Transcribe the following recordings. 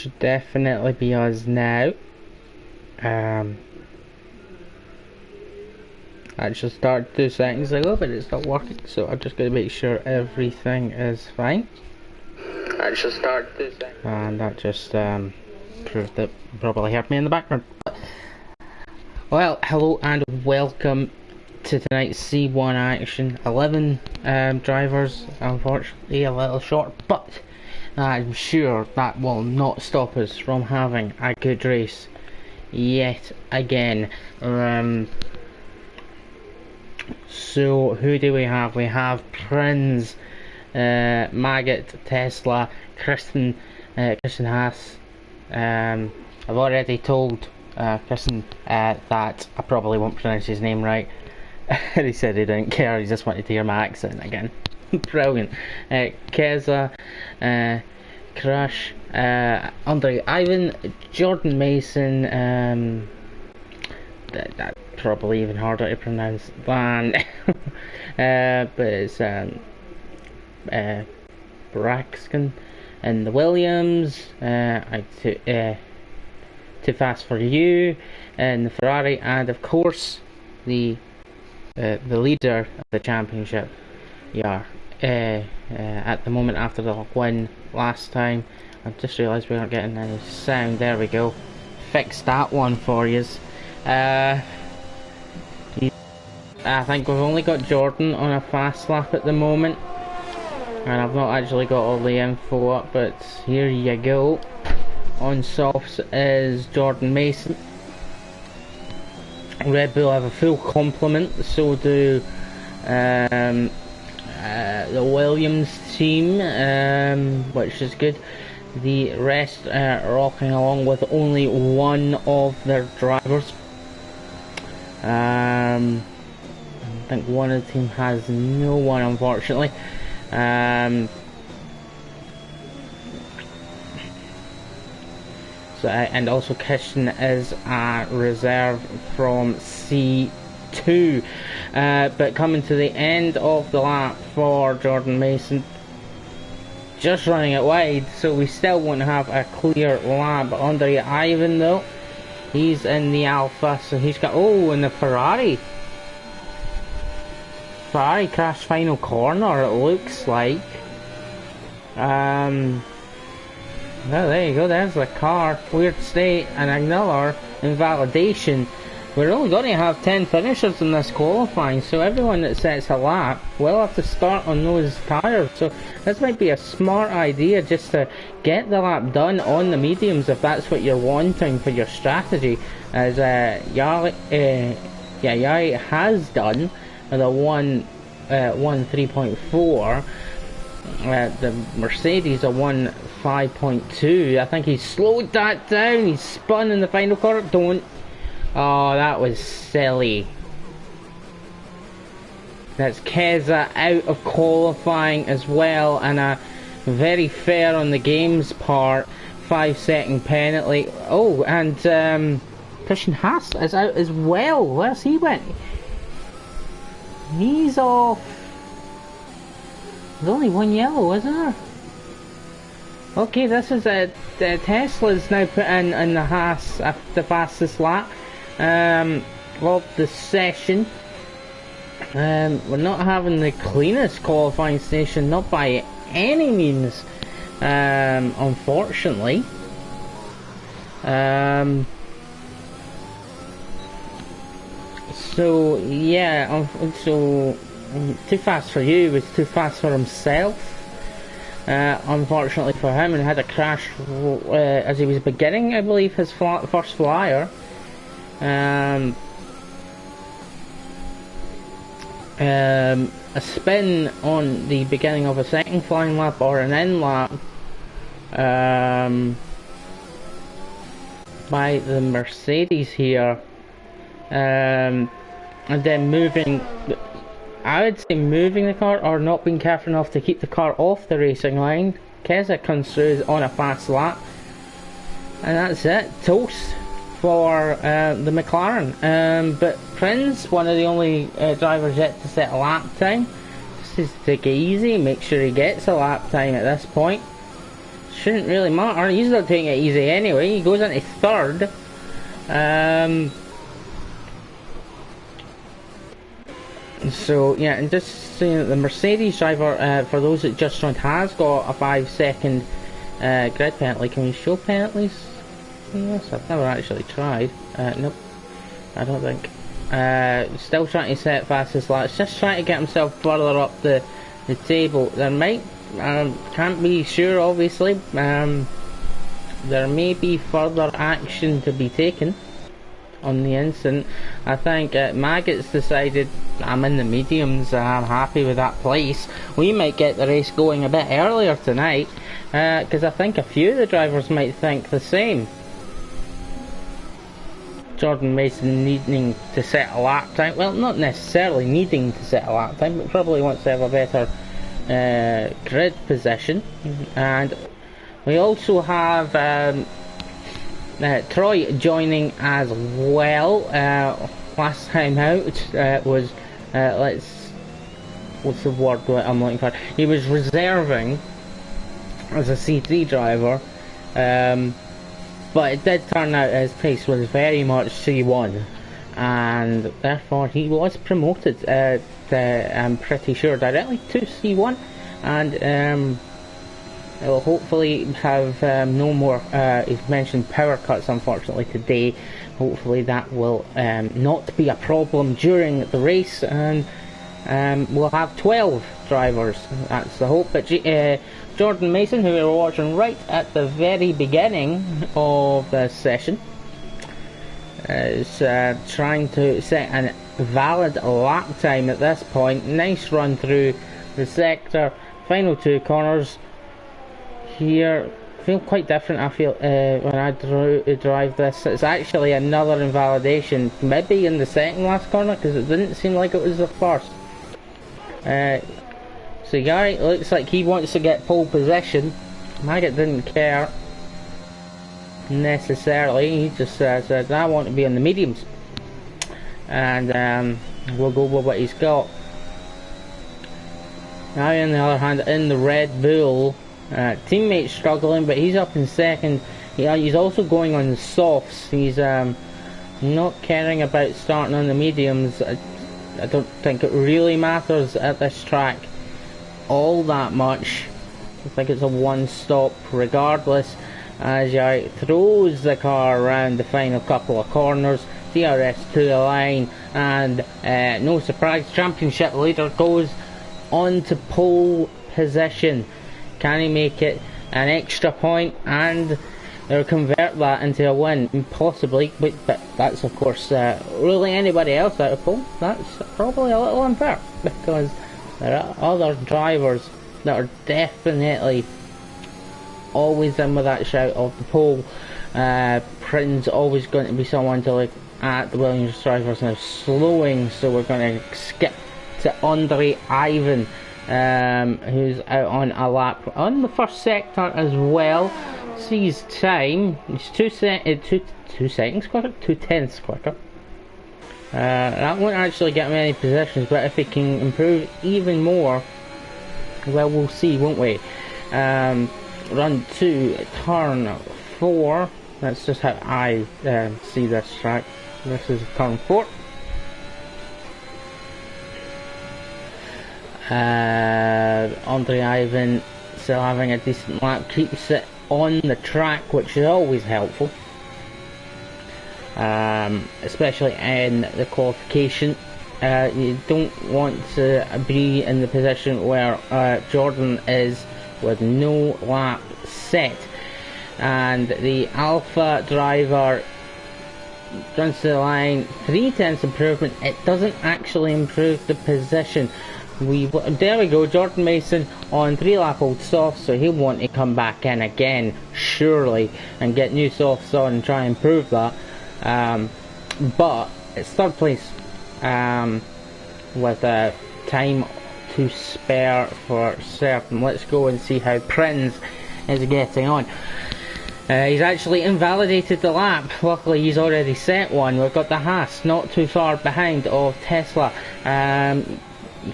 should definitely be us now. I just started 2 seconds ago, but it's not working, so I'm just going to make sure everything is fine. I just started 2 seconds. And that just proved that you probably heard me in the background. Well, hello and welcome to tonight's C1 action. 11 drivers, unfortunately a little short, but I'm sure that will not stop us from having a good race yet again. So who do we have? We have Prinz, Maggot, Tesla, Christian Haas. I've already told Christian that I probably won't pronounce his name right. He said he didn't care, he just wanted to hear my accent again. Brilliant. Keza, Crash, Andre Ivan, Jordan Mason, that's probably even harder to pronounce than but it's Braxton and the Williams, Too Fast for You and the Ferrari, and of course the leader of the championship. Yeah, at the moment after the win last time. I've just realised we aren't getting any sound. There we go. Fixed that one for yous. I think we've only got Jordan on a fast lap at the moment, and I've not actually got all the info up, but here you go. On softs is Jordan Mason. Red Bull have a full complement, so do the Williams team, which is good. The rest are rocking along with only one of their drivers. I think one of the team has no one, unfortunately. And also Christian is a reserve from C2. But coming to the end of the lap for Jordan Mason, just running it wide, so we still won't have a clear lap. Andre Ivan though, he's in the Alpha, so he's got, oh, in the Ferrari crash final corner, it looks like. Well, there you go, there's the car. Weird state and another invalidation. We're only going to have 10 finishers in this qualifying, so everyone that sets a lap will have to start on those tyres. So this might be a smart idea, just to get the lap done on the mediums if that's what you're wanting for your strategy, as Yari has done with a 1.3.4. The Mercedes a 1.5.2. I think he slowed that down. He spun in the final corner. Don't. Oh, that was silly. That's Keza out of qualifying as well, and a very fair on the game's part 5-second penalty. Oh, and Christian Haas is out as well. Where's he went? He's off. There's only one yellow, isn't there? Okay, this is Tesla's now put in the Haas after the fastest lap of the session. We're not having the cleanest qualifying station, not by any means, unfortunately. So yeah, so Too Fast for You was too fast for himself, unfortunately for him, and had a crash as he was beginning, I believe, his first flyer. A spin on the beginning of a second flying lap, or an end lap, by the Mercedes here, and then moving, I would say moving the car, or not being careful enough to keep the car off the racing line. Keza comes through on a fast lap, and that's it. Toast for the McLaren. But Prinz, one of the only drivers yet to set a lap time. Just take it easy, make sure he gets a lap time at this point. shouldn't really matter. He's not taking it easy anyway. He goes into third. So yeah, and just saying that the Mercedes driver, for those that just joined, has got a 5-second grid penalty. Can we show penalties? Yes, I've never actually tried. Nope, I don't think. Still trying to set fastest laps, just trying to get himself further up the table. There might, can't be sure obviously, there may be further action to be taken on the incident. I think Maggot's decided I'm in the mediums, I'm happy with that place. We might get the race going a bit earlier tonight, because I think a few of the drivers might think the same. Jordan Mason needing to set a lap time, well, not necessarily needing to set a lap time, but probably wants to have a better grid position. And we also have Troy joining as well. Last time out was what's the word I'm looking for? He was reserving as a C3 driver, but it did turn out his pace was very much C1, and therefore he was promoted I'm pretty sure directly to C1, and it will hopefully have no more, he's mentioned power cuts unfortunately today. Hopefully that will not be a problem during the race, and we'll have 12 drivers, that's the hope. But Jordan Mason, who we were watching right at the very beginning of the session, is trying to set a valid lap time at this point. Nice run through the sector, final 2 corners here. Feel quite different, I feel, when I drive this. It's actually another invalidation, maybe in the second last corner, because it didn't seem like it was the first. So Gary looks like he wants to get pole position. Maggot didn't care necessarily, he just said I want to be on the mediums, and we'll go with what he's got. Now on the other hand, in the Red Bull, teammate struggling, but he's up in second. Yeah, he's also going on the softs. He's not caring about starting on the mediums. I don't think it really matters at this track all that much. I think it's a one-stop regardless, as he throws the car around the final couple of corners. DRS to the line, and no surprise, championship leader goes on to pole position. Can he make it an extra point and convert that into a win? Possibly, but that's of course ruling anybody else out of pole. That's probably a little unfair, because there are other drivers that are definitely always in with that shout of the pole. Prin's always going to be someone to look at. The Williams drivers now slowing, so we're going to skip to Andre Ivan, who's out on a lap on the first sector as well. Sees time, he's 2 seconds quicker, 2/10 quicker. That won't actually get him any positions, but if he can improve even more, well, we'll see, won't we? Run 2, turn 4. That's just how I see this track. This is turn 4. Andre Ivan still having a decent lap, keeps it on the track, which is always helpful, especially in the qualification. You don't want to be in the position where Jordan is with no lap set, and the Alpha driver runs to the line. 3/10 improvement. It doesn't actually improve the position. There we go, Jordan Mason on 3-lap old softs, so he'll want to come back in again, surely, and get new softs on and try and improve that. But it's third place, with time to spare for certain. Let's go and see how Prinz is getting on. He's actually invalidated the lap. Luckily he's already set one. We've got the Haas not too far behind of Tesla.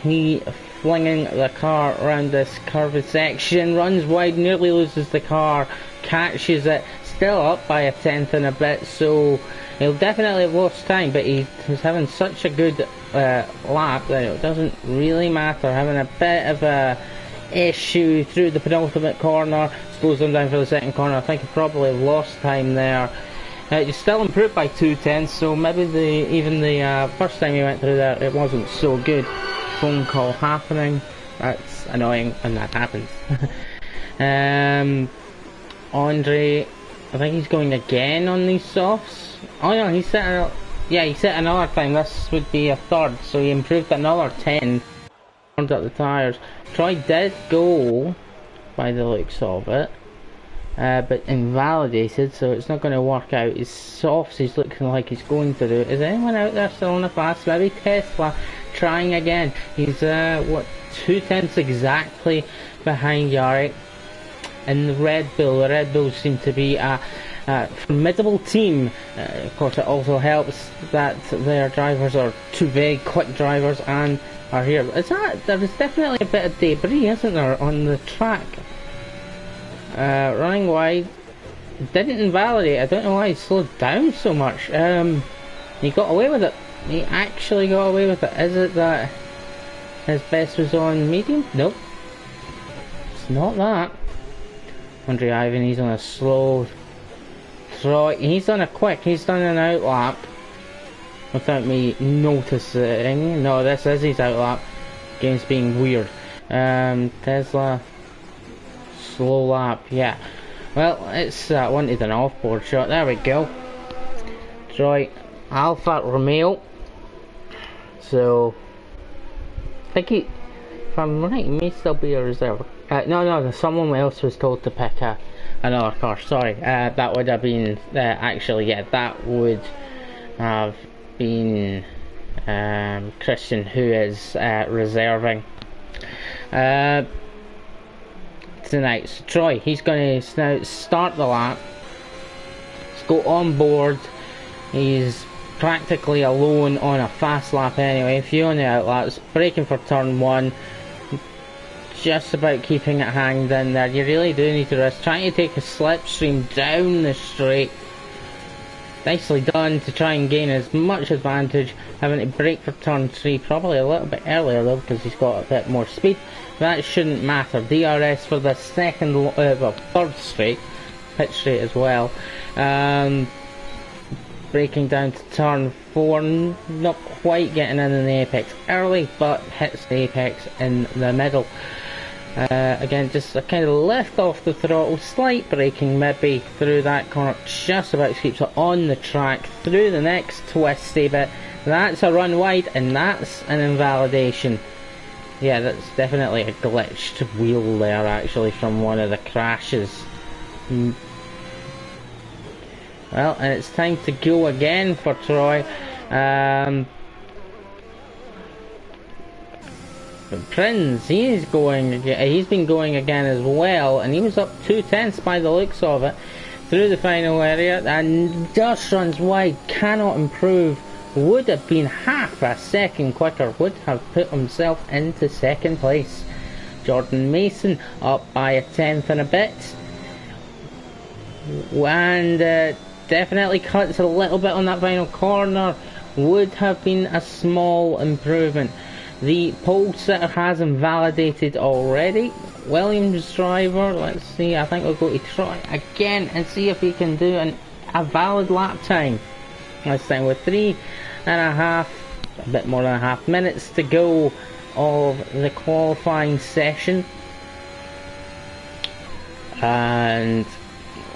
He flinging the car around this curved section, runs wide, nearly loses the car, catches it, still up by a tenth and a bit, so he'll definitely have lost time, but he was having such a good lap that it doesn't really matter. Having a bit of a issue through the penultimate corner, slows him down for the second corner. I think he probably lost time there. He's still improved by 2/10, so maybe even the first time he went through there, it wasn't so good. Phone call happening. That's annoying when that happens. Andre, I think he's going again on these softs. Oh no, he set another time. This would be a third, so he improved another 10. Turned up the tyres. Troy did go, by the looks of it, but invalidated, so it's not going to work out. His softs, he's looking like he's going to do. Is anyone out there still on the fast? Maybe Tesla trying again. He's what, 2/10 exactly behind Yarrick in the Red Bull. The Red Bulls seem to be a formidable team. Of course, it also helps that their drivers are two very quick drivers and are here. There is definitely a bit of debris, isn't there, on the track? Running wide, didn't invalidate. I don't know why he slowed down so much. He got away with it. He actually got away with it. Is it that his best was on medium? Nope. It's not that. Andre Ivan, he's on a slow throw. He's done a quick. He's done an outlap without me noticing. No, this is his outlap. Game's being weird. Tesla. Slow lap, yeah. Well, it's wanted an off-board shot. There we go. Troy Alfa Romeo. So, I think if I'm right, he may still be a reserve. No, someone else was told to pick another car. Sorry, that would have been actually, yeah, that would have been Christian, who is reserving tonight. So Troy, he's going to now start the lap. Let's go on board. He's practically alone on a fast lap anyway. A few on the outlaps, braking for turn 1. Just about keeping it hanged in there. You really do need to risk trying to take a slipstream down the straight. Nicely done to try and gain as much advantage. Having to brake for turn 3, probably a little bit earlier though, because he's got a bit more speed. That shouldn't matter. DRS for the third straight, pit straight as well. Braking down to turn 4, not quite getting in the apex early, but hits the apex in the middle. Again, just a kind of lift off the throttle, slight braking maybe through that corner, just about keeps it on the track, through the next twisty bit. That's a run wide, and that's an invalidation. Yeah, that's definitely a glitched wheel there, actually, from one of the crashes. Well, and it's time to go again for Troy. Prince, he's been going again as well, and he was up 2/10 by the looks of it through the final area, and just runs wide, cannot improve. Would have been half a second quicker, would have put himself into second place. Jordan Mason up by a tenth and a bit, and definitely cuts a little bit on that final corner. Would have been a small improvement. The pole sitter has invalidated already. Williams driver, let's see, I think we'll go to Troy again and see if he can do a valid lap time. This time with 3.5, a bit more than a half minutes to go of the qualifying session. And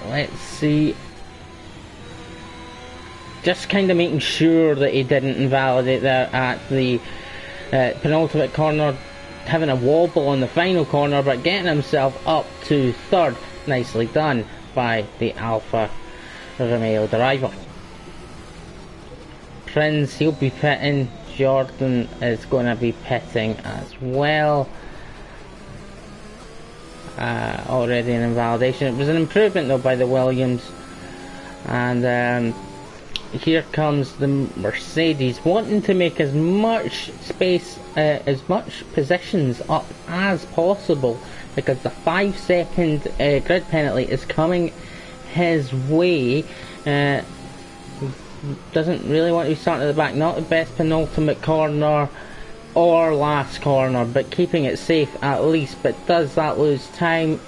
let's see, just kind of making sure that he didn't invalidate there at the penultimate corner, having a wobble on the final corner, but getting himself up to third. Nicely done by the Alfa Romeo driver. Prince, he'll be pitting. Jordan is going to be pitting as well. Already an invalidation. It was an improvement though by the Williams, and here comes the Mercedes, wanting to make as much space, as much positions up as possible, because the 5-second grid penalty is coming his way. Doesn't really want to be starting at the back, not the best penultimate corner or last corner, but keeping it safe at least. But does that lose time?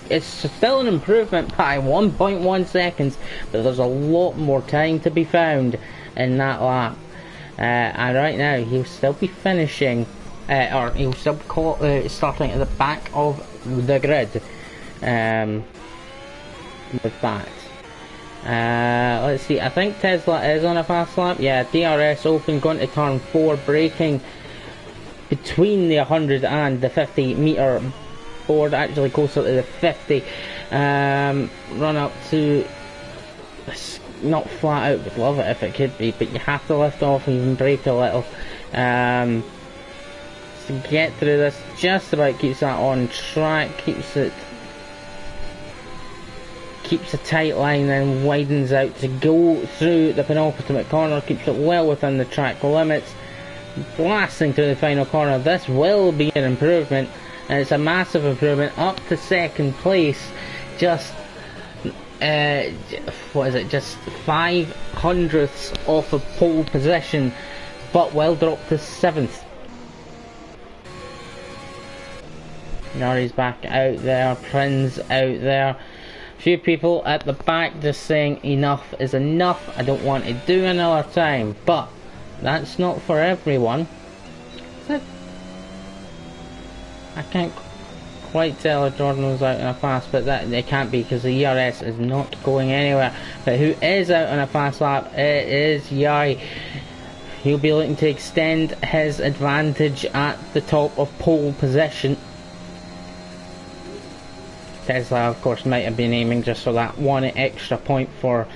It's still an improvement by 1.1 seconds, but there's a lot more time to be found in that lap. And right now he'll still be finishing, or he'll still be starting at the back of the grid with that. Let's see, I think Tesla is on a fast lap. Yeah, DRS open, going to turn 4, braking between the 100 and the 50 meter board, actually closer to the 50. Run up to, not flat out, would love it if it could be, but you have to lift off and even brake a little. To get through this, just about keeps that on track, keeps a tight line, then widens out to go through the penultimate corner, keeps it well within the track limits, blasting through the final corner. This will be an improvement, and it's a massive improvement, up to second place, just what is it, just 5/100ths off of pole position, but will drop to 7th. Yari's back out there, Prinz out there. Few people at the back just saying enough is enough, I don't want to do another time, but that's not for everyone. I can't quite tell if Jordan was out on a fast, but that it can't be because the ERS is not going anywhere. But who is out on a fast lap? It is Yari. He'll be looking to extend his advantage at the top of pole position. Tesla, of course, might have been aiming just for that one extra point for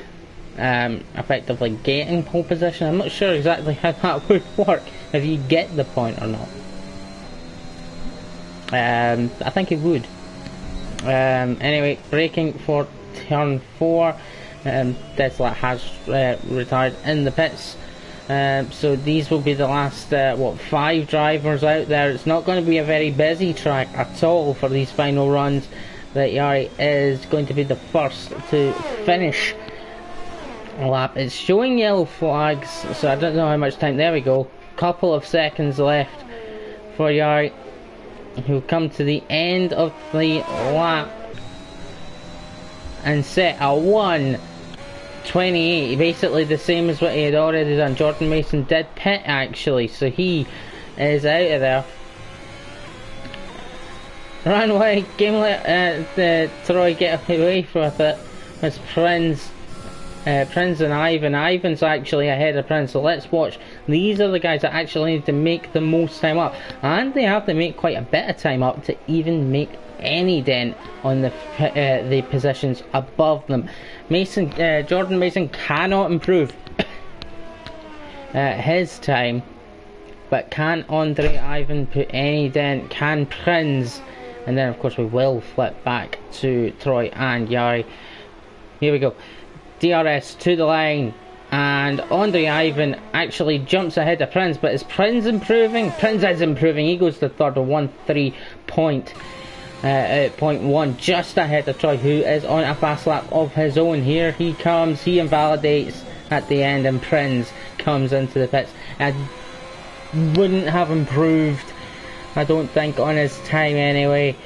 effectively getting pole position. I'm not sure exactly how that would work, if you get the point or not. I think it would. Anyway, braking for turn 4. Tesla has retired in the pits. So these will be the last 5 drivers out there. It's not going to be a very busy track at all for these final runs. That Yari is going to be the first to finish a lap. It's showing yellow flags, so I don't know how much time. There we go. Couple of seconds left for Yari, who'll come to the end of the lap and set a 1:28, basically the same as what he had already done. Jordan Mason did pit actually, so he is out of there. Run away, let Troy get away with it. It's Prinz and Ivan. Ivan's actually ahead of Prinz, so let's watch. These are the guys that actually need to make the most time up, and they have to make quite a bit of time up to even make any dent on the positions above them. Jordan Mason cannot improve his time, but can Andre Ivan put any dent? Can Prinz? And then of course we will flip back to Troy and Yari. Here we go. DRS to the line, and Andre Ivan actually jumps ahead of Prinz, but is Prinz improving? Prinz is improving. He goes to third, 1:3.1, just ahead of Troy, who is on a fast lap of his own. Here he comes, he invalidates at the end, and Prinz comes into the pits. I wouldn't have improved, I don't think, on his time anyway,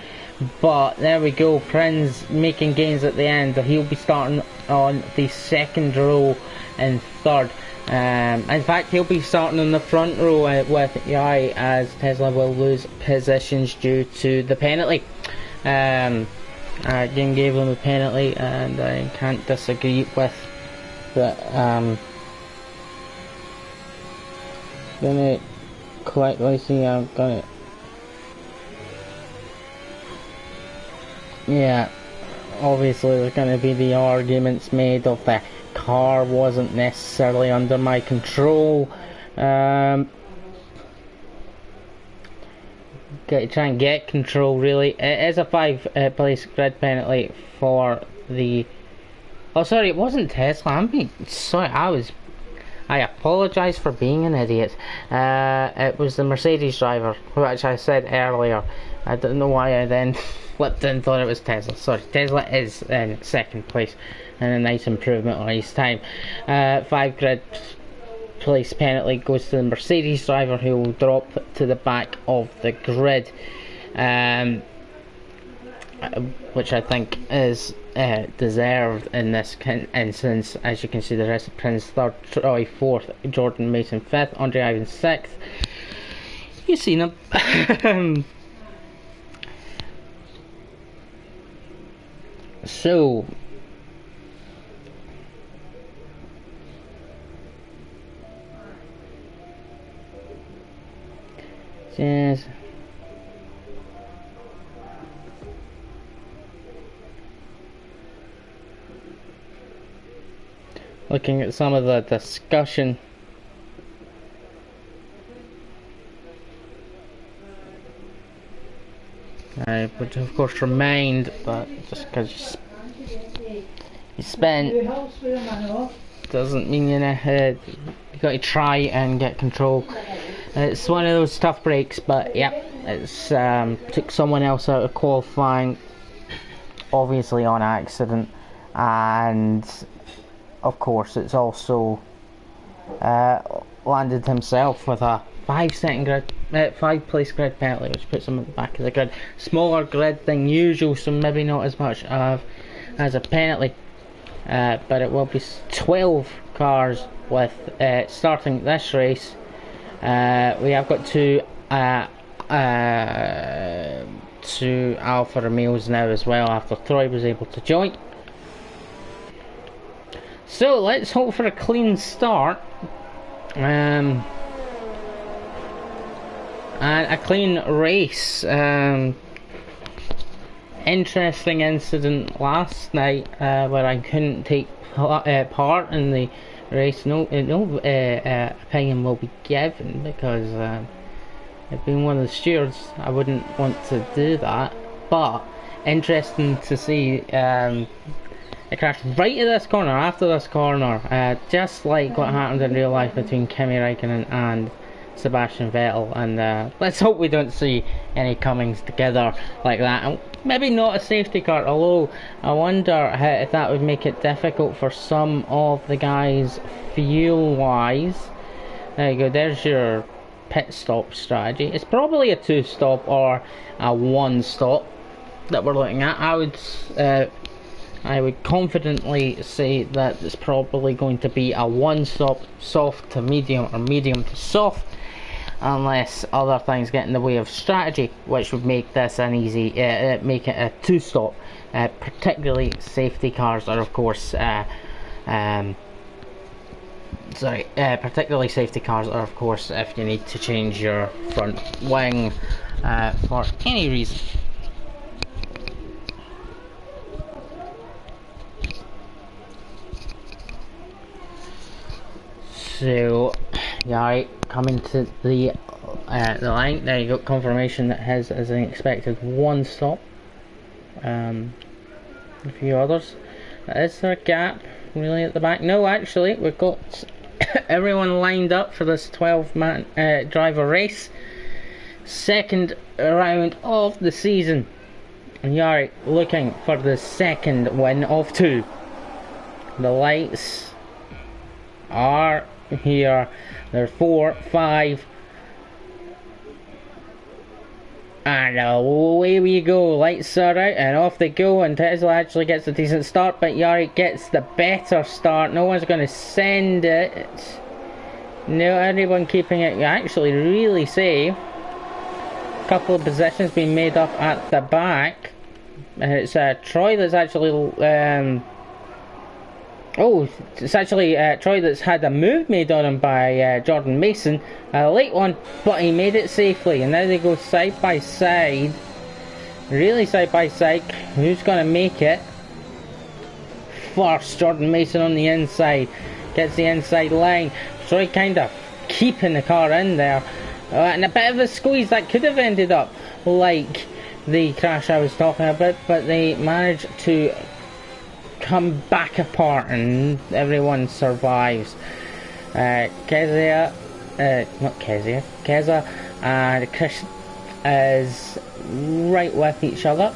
but there we go. Prinz making gains at the end. He'll be starting on the second row and third. In fact, he'll be starting on the front row with Yari, as Tesla will lose positions due to the penalty. Again, gave him a penalty, and I can't disagree with that. Gonna quickly see. I'm gonna. Yeah, obviously there's going to be the arguments made of the car wasn't necessarily under my control. Got to try and get control, really. It is a 5 place grid penalty for the... Oh, sorry, it wasn't Tesla. I'm being... Sorry, I was I apologise for being an idiot. It was the Mercedes driver, which I said earlier. I don't know why I then flipped and thought it was Tesla. Sorry, Tesla is in second place, and a nice improvement on his time. 5 grid place penalty goes to the Mercedes driver, who will drop to the back of the grid, which I think is deserved in this instance. As you can see, the rest of Prince 3rd, Troy 4th, Jordan Mason 5th, Andre Ivan 6th. You've seen him. So yes. Looking at some of the discussion, I would of course remind that just because you spent doesn't mean you got to try and get control. It's one of those tough breaks, but yeah, it's took someone else out of qualifying, obviously on accident, and of course it's also landed himself with a 5 place grid penalty, which puts him at the back of the grid. Smaller grid than usual, so maybe not as much as a penalty, but it will be 12 cars with starting this race. We have got two Alfa Romeos now as well, after Troy was able to join. So let's hope for a clean start and a clean race. Interesting incident last night where I couldn't take part in the race. No opinion will be given, because being one of the stewards, I wouldn't want to do that. But interesting to see. It crashed right at this corner, after this corner, just like what happened in real life between Kimi Räikkönen and Sebastian Vettel, and let's hope we don't see any comings together like that. And maybe not a safety car, although I wonder if that would make it difficult for some of the guys fuel wise. There you go, there's your pit stop strategy. It's probably a 2-stop or a 1-stop that we're looking at. I would confidently say that it's probably going to be a 1-stop, soft to medium or medium to soft, unless other things get in the way of strategy, which would make this an easy, make it a 2-stop. Particularly safety cars are of course, particularly safety cars are of course if you need to change your front wing for any reason. So, yeah, coming to the line. There you go, confirmation that his is an expected 1-stop. A few others. Is there a gap really at the back? No, actually, we've got everyone lined up for this 12-man driver race. Second round of the season. And Yari looking for the second win of 2. The lights are here. They're 4, 5, and away we go. Lights are out and off they go, and Tesla actually gets a decent start, but Yari gets the better start. No one's going to send it. No, everyone keeping it actually really safe. A couple of positions being made up at the back, and it's Troy that's actually it's actually Troy that's had a move made on him by Jordan Mason. A late one, but he made it safely. And now they go side by side. Really side by side. Who's going to make it? First, Jordan Mason on the inside. Gets the inside line. Troy kind of keeping the car in there. And a bit of a squeeze that could have ended up like the crash I was talking about. But they managed to come back apart and everyone survives. Keza and Chris is right with each other.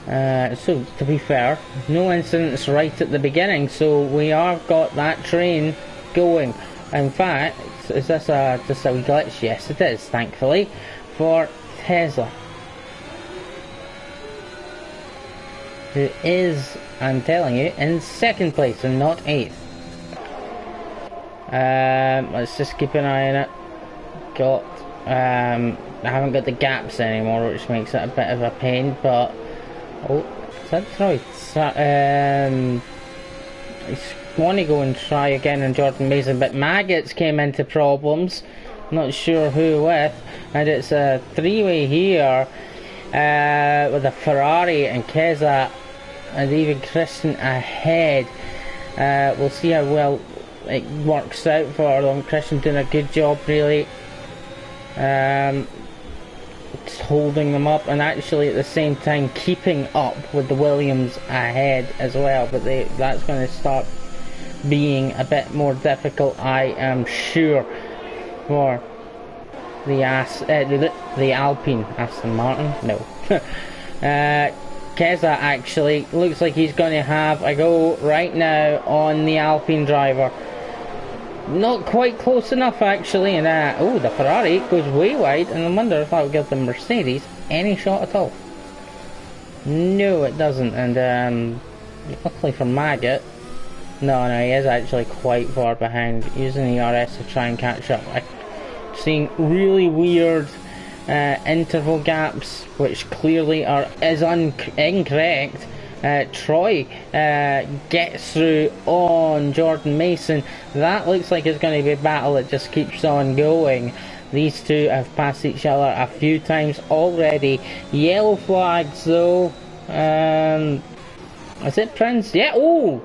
So to be fair, no incidents right at the beginning, so we have got that train going. In fact, is this just a wee glitch? Yes it is, thankfully, for Tesla, who is, I'm telling you, in second place and not 8th. Let's just keep an eye on it. I haven't got the gaps anymore, which makes it a bit of a pain, but oh, that's right. I want to go and try again on Jordan Mason, but Maggots came into problems, not sure who with, and it's a three-way here with a Ferrari and Keza and even Christian ahead. We'll see how well it works out for them. Christian doing a good job, really, just holding them up, and actually at the same time keeping up with the Williams ahead as well. But that's going to start being a bit more difficult, I am sure, for the Alpine Aston Martin. No. Keza actually looks like he's going to have a go right now on the Alpine driver. Not quite close enough actually, and oh, the Ferrari goes way wide, and I wonder if that would give the Mercedes any shot at all. No, it doesn't, and luckily for Maggot, no, he is actually quite far behind, using the RS to try and catch up. I'm seeing really weird interval gaps, which clearly is incorrect. Troy gets through on Jordan Mason. That looks like it's going to be a battle that just keeps on going. These two have passed each other a few times already. Yellow flags though. Is it Prince? Yeah, oh!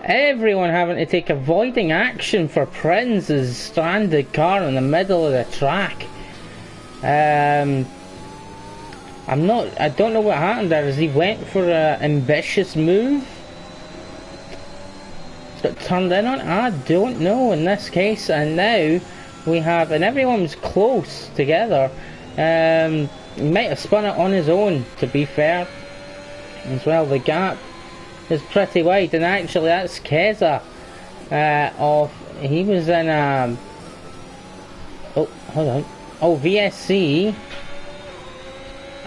Everyone having to take avoiding action for Prince's stranded car in the middle of the track. I don't know what happened there, as he went for an ambitious move but turned in on it. I don't know in this case, and now we have, and everyone's close together. He might have spun it on his own, to be fair, as well. The gap is pretty wide, and actually that's Keza he was in oh, hold on. Oh, VSC.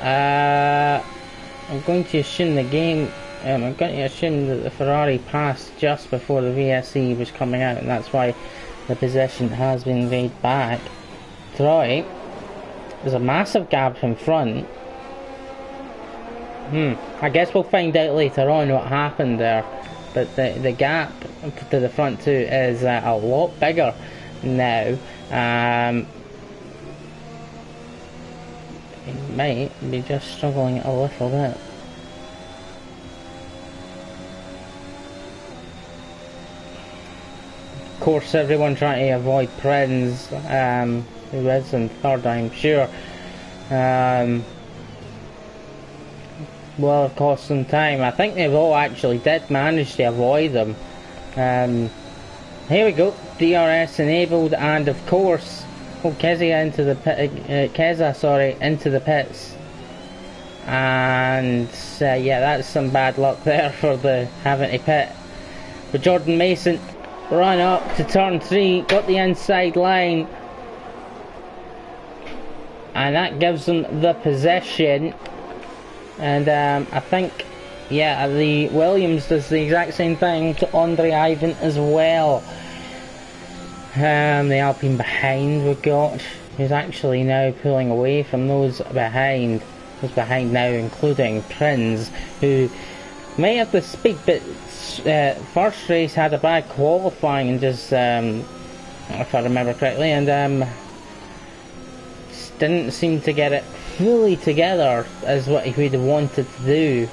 I'm going to assume I'm going to assume that the Ferrari passed just before the VSC was coming out, and that's why the position has been laid back. Troy, there's a massive gap in front. I guess we'll find out later on what happened there, but the gap to the front too is a lot bigger now. He might be just struggling a little bit. Of course, everyone trying to avoid Prince, who is in third, I'm sure. Will have cost some time. I think they've all actually did manage to avoid them. Here we go, DRS enabled, and of course, Keza into the into the pits, and yeah, that's some bad luck there for the having to pit. But Jordan Mason run up to turn 3, got the inside line, and that gives them the position. And I think, yeah, the Williams does the exact same thing to Andre Ivan as well. The Alpine behind we got, who's actually now pulling away from those behind. Who's behind now, including Prince, who may have the speed, but first race had a bad qualifying and just, if I remember correctly, and just didn't seem to get it fully together as what he would have wanted to do.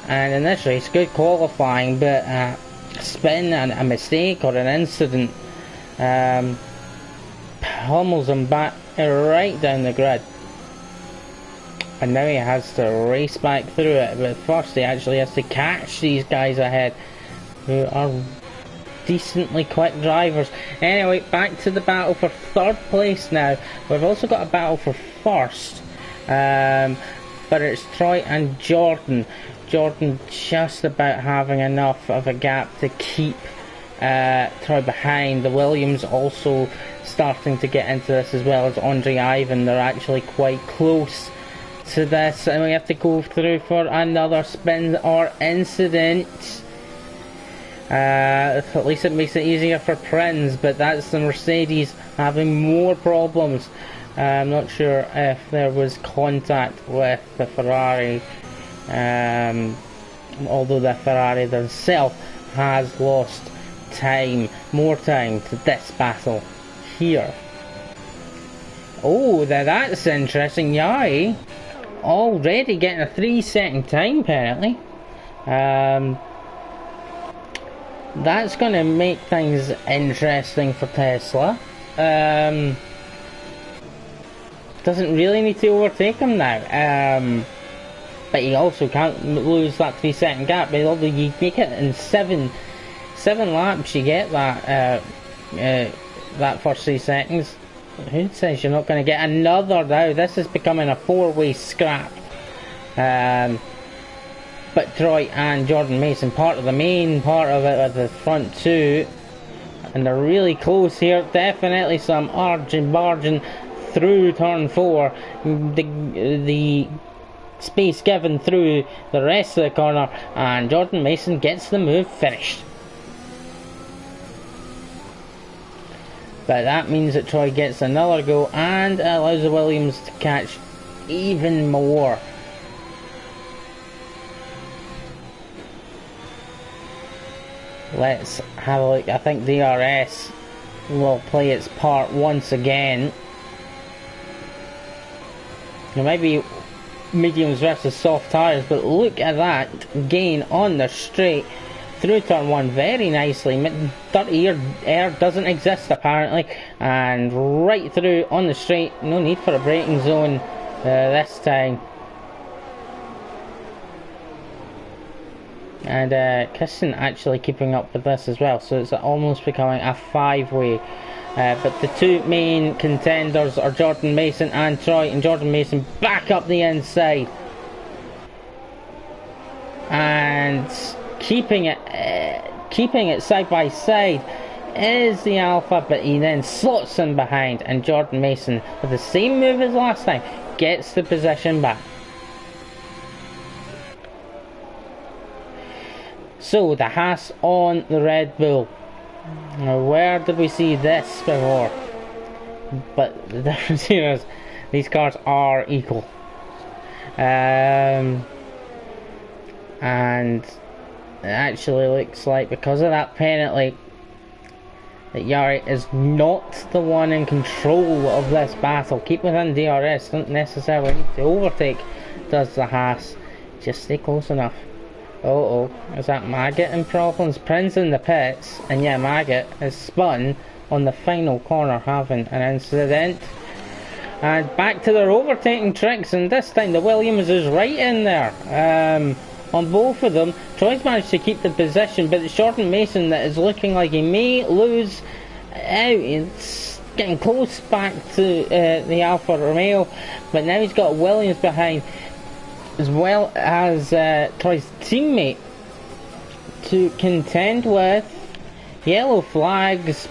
And in this race, good qualifying, but a spin and a mistake or an incident pummels him back right down the grid, and now he has to race back through it. But first he actually has to catch these guys ahead, who are decently quick drivers. Anyway, back to the battle for third place now. We've also got a battle for first, but it's Troy and Jordan. Jordan just about having enough of a gap to keep Troy behind. The Williams also starting to get into this, as well as Andre Ivan. They're actually quite close to this, and we have to go through for another spin or incident. At least it makes it easier for Prinz, but that's the Mercedes having more problems. I'm not sure if there was contact with the Ferrari, although the Ferrari themselves has lost more time to this battle here. Oh, that's interesting. Yari already getting a 3-second time penalty. That's going to make things interesting for Tesla. Doesn't really need to overtake him now. But he also can't lose that 3-second gap. But although you make it in seven laps, you get that that first 3 seconds. Who says you're not going to get another now? This is becoming a 4-way scrap. But Troy and Jordan Mason, the main part of it, are the front two, and they're really close here. Definitely some barging through turn 4. The space given through the rest of the corner, and Jordan Mason gets the move finished. But that means that Troy gets another go and allows the Williams to catch even more. Let's have a look. I think DRS will play its part once again. There might be mediums versus soft tyres, but look at that gain on the straight through turn 1 very nicely. Dirty air doesn't exist apparently, and right through on the straight. No need for a braking zone this time. And Kirsten actually keeping up with this as well, so it's almost becoming a 5-way. But the two main contenders are Jordan Mason and Troy, and Jordan Mason back up the inside and keeping it side by side is the Alpha, but he then slots him behind, and Jordan Mason, with the same move as last time, gets the position back. So the Haas on the Red Bull. Now, where did we see this before? But the difference here is these cars are equal. And it actually looks like, because of that penalty, that Yari is not the one in control of this battle. Keep within DRS, don't necessarily need to overtake, does the Haas. Just stay close enough. Is that Maggot in problems? Prinz in the pits, and yeah, Maggot is spun on the final corner having an incident. And back to their overtaking tricks, and this time the Williams is right in there. On both of them, Troy's managed to keep the position, but it's Jordan Mason that is looking like he may lose out. It's getting close back to the Alfa Romeo, but now he's got Williams behind, as well as Troy's teammate to contend with. Yellow flags.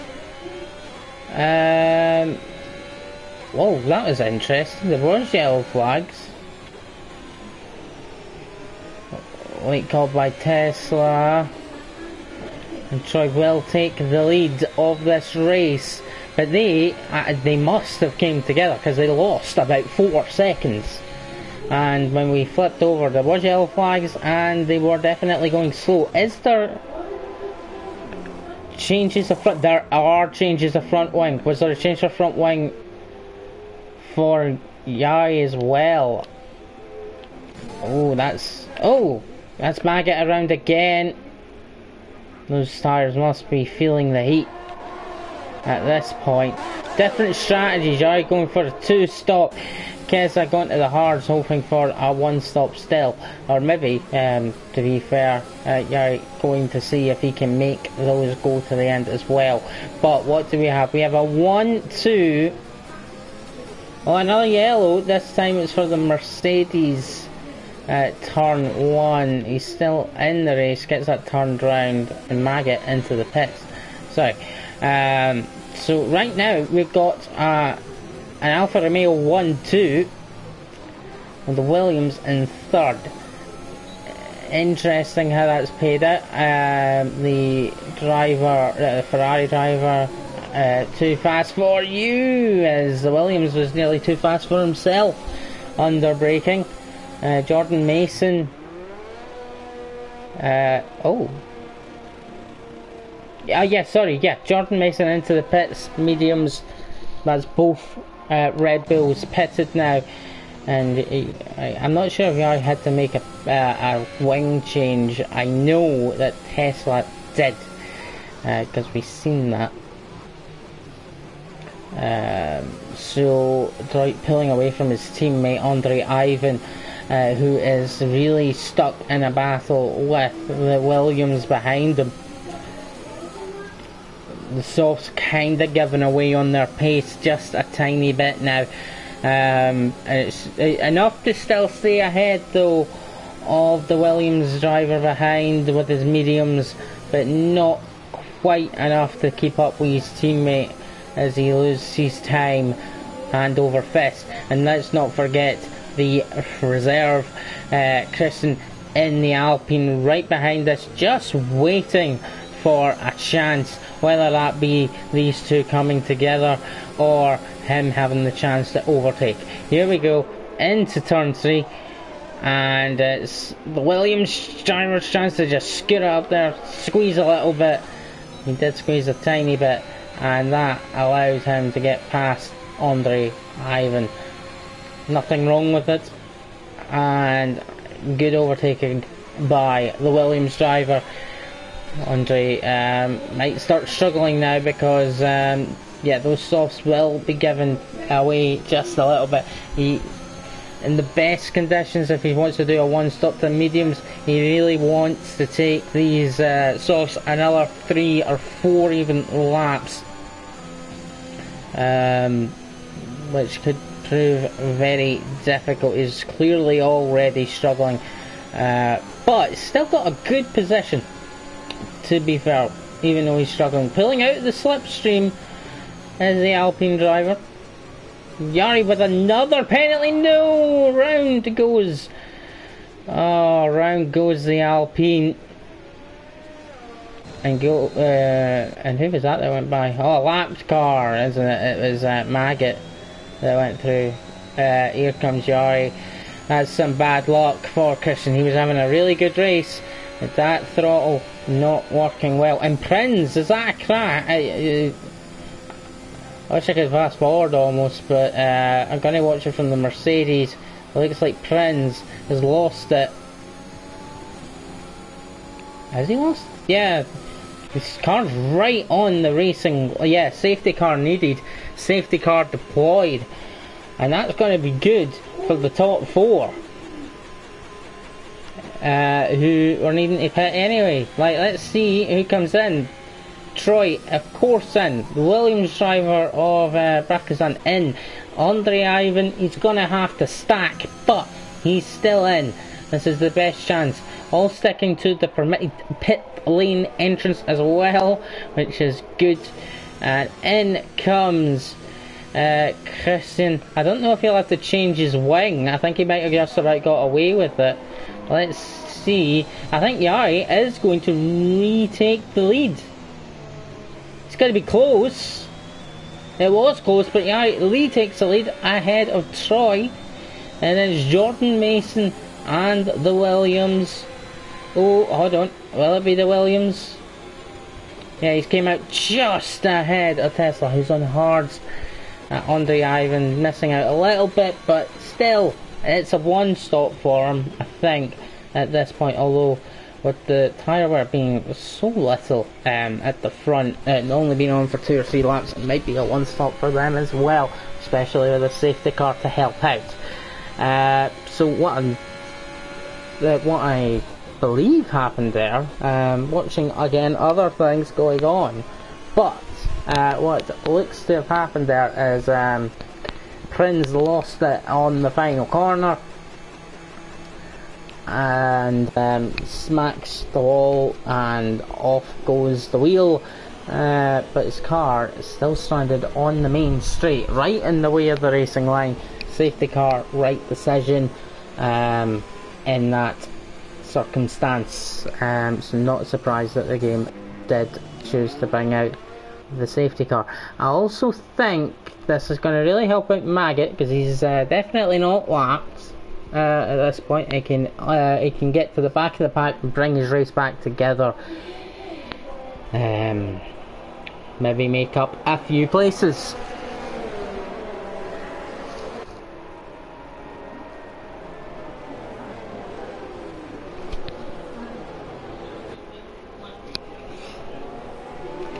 Whoa, that was interesting. There was yellow flags. Late call by Tesla. And Troy will take the lead of this race. But they must have came together, because they lost about 4 seconds. And when we flipped over, there was yellow flags, and they were definitely going slow. Is there changes of front? There are changes of front wing. Was there a change of front wing for Yari as well? That's Maggot around again. Those tyres must be feeling the heat. at this point. Different strategies. Yari going for a 2-stop. Kesa going to the hards, hoping for a 1-stop still. Or maybe, to be fair, Yari going to see if he can make those go to the end as well. But what do we have? We have a 1-2. Oh, another yellow. This time it's for the Mercedes. Turn 1. He's still in the race. Gets that turned round and Maggot into the pits. Sorry. So right now we've got an Alfa Romeo 1-2 and the Williams in third. Interesting how that's paid out. The driver, the Ferrari driver, too fast for you, as the Williams was nearly too fast for himself under braking. Jordan Mason. Jordan Mason into the pits, mediums. That's both Red Bulls pitted now, and I'm not sure if I had to make a wing change. I know that Tesla did, because we've seen that. So Detroit pulling away from his teammate Andre Ivan, who is really stuck in a battle with the Williams behind him. The softs kind of giving away on their pace just a tiny bit now. And it's enough to still stay ahead though of the Williams driver behind with his mediums, but not quite enough to keep up with his teammate as he loses time hand over fist. And let's not forget the reserve Christian in the Alpine right behind us, just waiting for a chance, whether that be these two coming together or him having the chance to overtake. Here we go into turn 3, and it's the Williams driver's chance to just scoot up there, squeeze a little bit. He did squeeze a tiny bit, and that allows him to get past Andre Ivan. Nothing wrong with it, and good overtaking by the Williams driver. Andre might start struggling now because those softs will be given away just a little bit. He, in the best conditions, if he wants to do a 1-stop to mediums, he really wants to take these softs another 3 or 4 even laps, which could prove very difficult. He's clearly already struggling, but still got a good position, to be fair, even though he's struggling. Pulling out the slipstream is the Alpine driver. Yari with another penalty. No, round goes. Oh, round goes the Alpine. And go. And who was that went by? Oh, a lapped car, isn't it? It was Maggot that went through. Here comes Yari. That's some bad luck for Christian. He was having a really good race. But that throttle not working well. And Prinz, is that a crash? I wish I could fast forward almost, but I'm going to watch it from the Mercedes. It looks like Prinz has lost it. Has he lost? Yeah. His car's right on the racing. Yeah, safety car needed. Safety car deployed. And that's going to be good for the top 4. Who are needing to pit anyway. Like, let's see who comes in. Troy, of course, in. The Williams driver of Brakazan in. Andre Ivan, he's going to have to stack, but he's still in. This is the best chance. All sticking to the permitted pit lane entrance as well, which is good. And in comes Christian. I don't know if he'll have to change his wing. I think he might have just about got away with it. Let's see. I think Yari is going to retake the lead. It's going to be close. It was close, but Yari retakes the lead ahead of Troy. And then it's Jordan Mason and the Williams. Oh, hold on. Will it be the Williams? Yeah, he's came out just ahead of Tesla, who's on hards. Andre Ivan missing out a little bit, but still, it's a 1-stop for him, I think, at this point. Although with the tyre wear being so little at the front, and only being on for 2 or 3 laps, it might be a one-stop for them as well, especially with a safety car to help out. So what I believe happened there, watching again other things going on, but what looks to have happened there is Prinz lost it on the final corner and smacks the wall, and off goes the wheel, but his car is still stranded on the main straight, right in the way of the racing line. Safety car, right decision in that circumstance, so not surprised that the game did choose to bring out the safety car. I also think this is going to really help out Maggot, because he's definitely not lapped at this point. He can get to the back of the pack and bring his race back together, maybe make up a few places.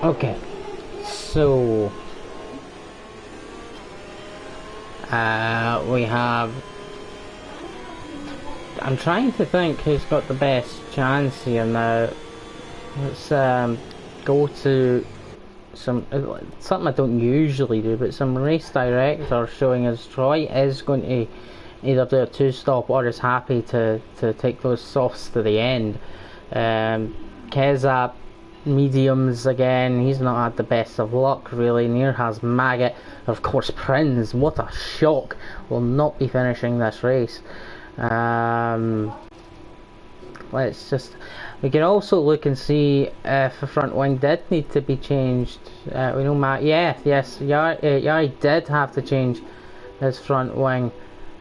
Okay, so we have, I'm trying to think who's got the best chance here now. Let's go to something I don't usually do, but some race director showing us Troy is going to either do a 2-stop or is happy to take those softs to the end. Keza mediums again, he's not had the best of luck really, near has Maggot. Of course Prinz, what a shock, will not be finishing this race. Let's just, we can also look and see if the front wing did need to be changed. We know Yari did have to change his front wing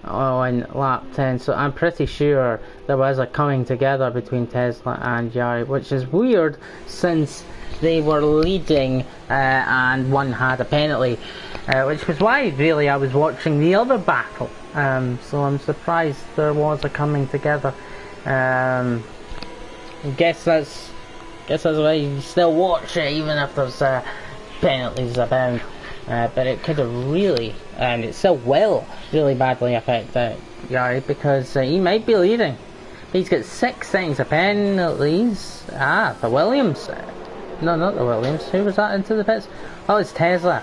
on lap 10, so I'm pretty sure there was a coming together between Tesla and Yari, which is weird since they were leading and one had a penalty, which was why really I was watching the other battle, so I'm surprised there was a coming together. I guess that's why you still watch it even if there's penalties abound. But it could have really, and it still will, really badly affect Yari, because he might be leading. He's got 6 seconds of penalties. The Williams. No, not the Williams. Who was that into the pits? Oh, it's Tesla.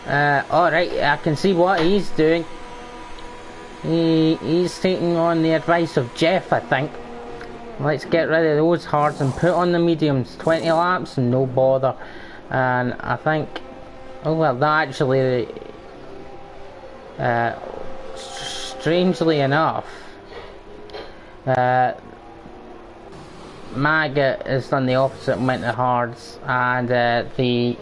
Alright, I can see what he's doing. He's taking on the advice of Jeff, I think. Let's get rid of those hards and put on the mediums. 20 laps and no bother. And I think, oh well, that actually, strangely enough, Maggot has done the opposite and went to hards, and the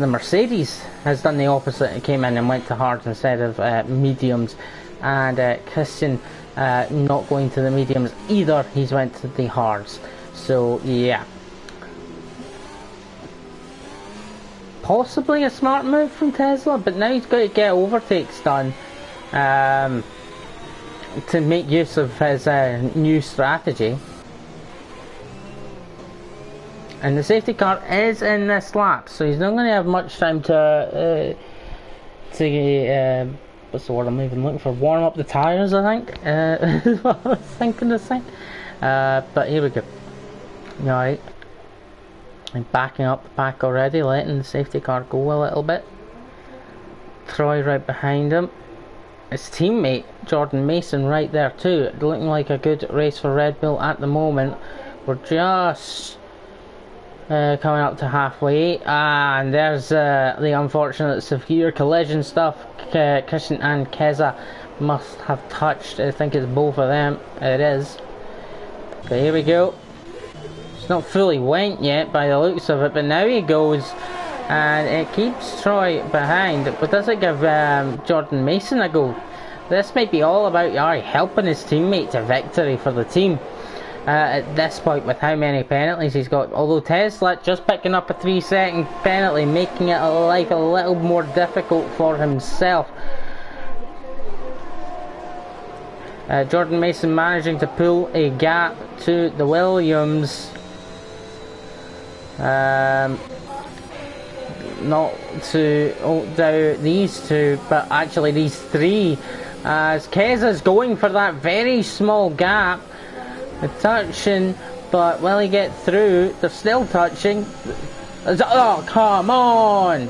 Mercedes has done the opposite and came in and went to hards instead of mediums, and Christian not going to the mediums either, he's went to the hards. So yeah, possibly a smart move from Tesla, but now he's got to get overtakes done to make use of his new strategy. And the safety car is in this lap, so he's not going to have much time to what's the word I'm even looking for? Warm up the tyres, I think. Is what I was thinking of saying. But here we go. Alright. I'm backing up the pack already, letting the safety car go a little bit. Troy right behind him. His teammate Jordan Mason right there too. Looking like a good race for Red Bull at the moment. We're just coming up to halfway, and there's the unfortunate severe collision stuff. Christian and Keza must have touched. I think it's both of them. It is. Okay, here we go. It's not fully went yet by the looks of it, but now he goes, and it keeps Troy behind. But does it give Jordan Mason a go? This might be all about Yari helping his teammate to victory for the team. At this point, with how many penalties he's got, although Tesla just picking up a 3-second penalty, making it life a little more difficult for himself. Jordan Mason managing to pull a gap to the Williams. Not to outdo these two, but actually these three, as Keza's going for that very small gap. They're touching, but will he get through? They're still touching. Oh, come on!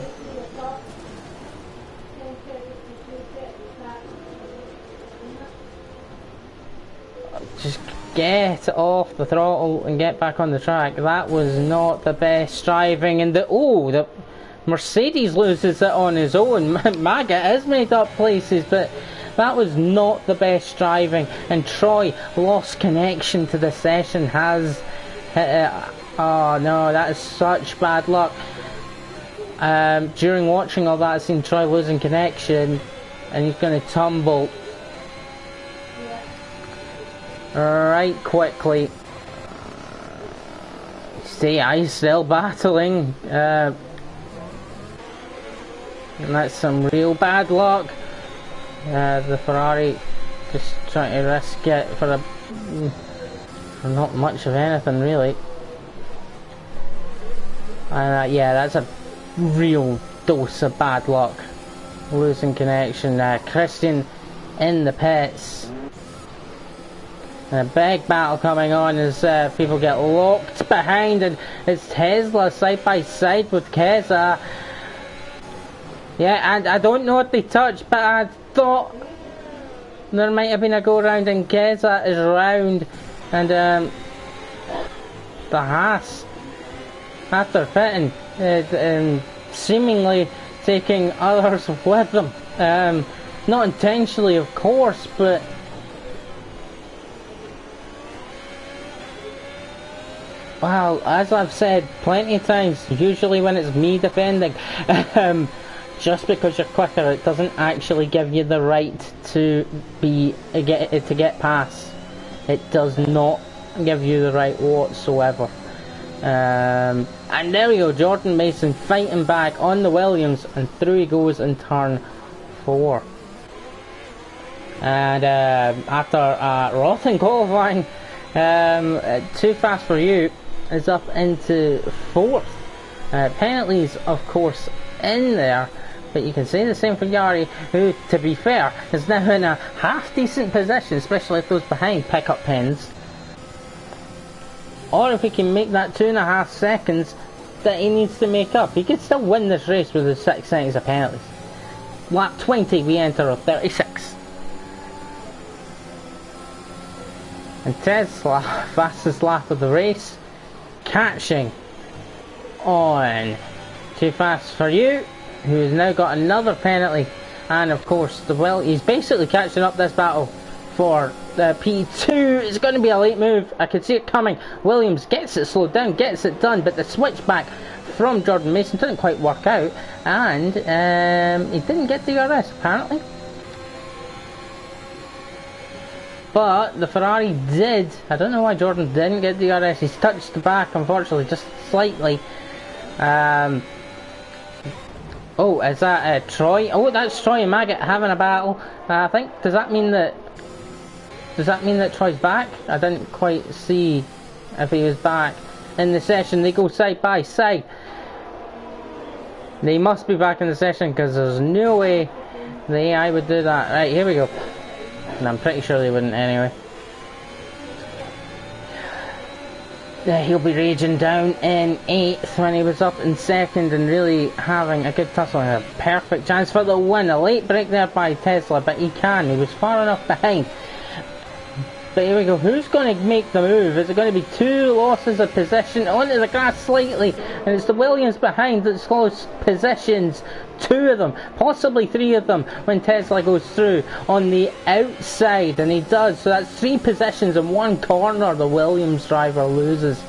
Just get off the throttle and get back on the track. That was not the best driving, and the Mercedes loses it on his own. Maggott has made up places, but that was not the best driving, and Troy lost connection to the session. Has hit it. Oh no, that is such bad luck. During watching all that, I've seen Troy losing connection, and he's going to tumble right quickly. See, he's still battling. And that's some real bad luck. The Ferrari just trying to risk it for not much of anything really. And yeah, that's a real dose of bad luck. Losing connection. Christian in the pits. And a big battle coming on as people get locked behind, and it's Tesla side by side with Keza. Yeah, and I don't know what they touched, but I thought there might have been a go round, and Keza is round, and the Haas, after pitting, seemingly taking others with them. Not intentionally, of course, but well, as I've said plenty of times, usually when it's me defending, just because you're quicker, it doesn't actually give you the right to get past. It does not give you the right whatsoever. And there we go, Jordan Mason fighting back on the Williams, and through he goes in turn 4. And after rotten qualifying, Too Fast For You is up into 4th. Penalties, of course, in there. But you can say the same for Yari, who, to be fair, is now in a half-decent position, especially if those behind pick up pens. Or if he can make that 2.5 seconds that he needs to make up, he could still win this race with his 6 seconds of penalties. Lap 20, we enter a 36. And Tesla, fastest lap of the race, catching on Too Fast For You, who has now got another penalty, and of course he's basically catching up this battle for the P2. It's going to be a late move, I could see it coming. Williams gets it slowed down, gets it done, but the switchback from Jordan Mason didn't quite work out, and he didn't get the DRS apparently. But the Ferrari did. I don't know why Jordan didn't get the DRS. He's touched the back, unfortunately, just slightly. Oh, is that Troy? Oh, that's Troy and Maggott having a battle. I think. Does that mean that Troy's back? I didn't quite see if he was back in the session. They go side by side. They must be back in the session, because there's no way the AI would do that. Right, here we go. And I'm pretty sure they wouldn't anyway. He'll be raging down in 8th when he was up in 2nd and really having a good tussle and a perfect chance for the win. A late break there by Tesla, but he was far enough behind. But here we go, who's going to make the move? Is it going to be 2 losses of position onto the grass slightly? And it's the Williams behind that's lost positions, 2 of them, possibly 3 of them, when Tesla goes through on the outside, and he does. So that's 3 positions in 1 corner the Williams driver loses.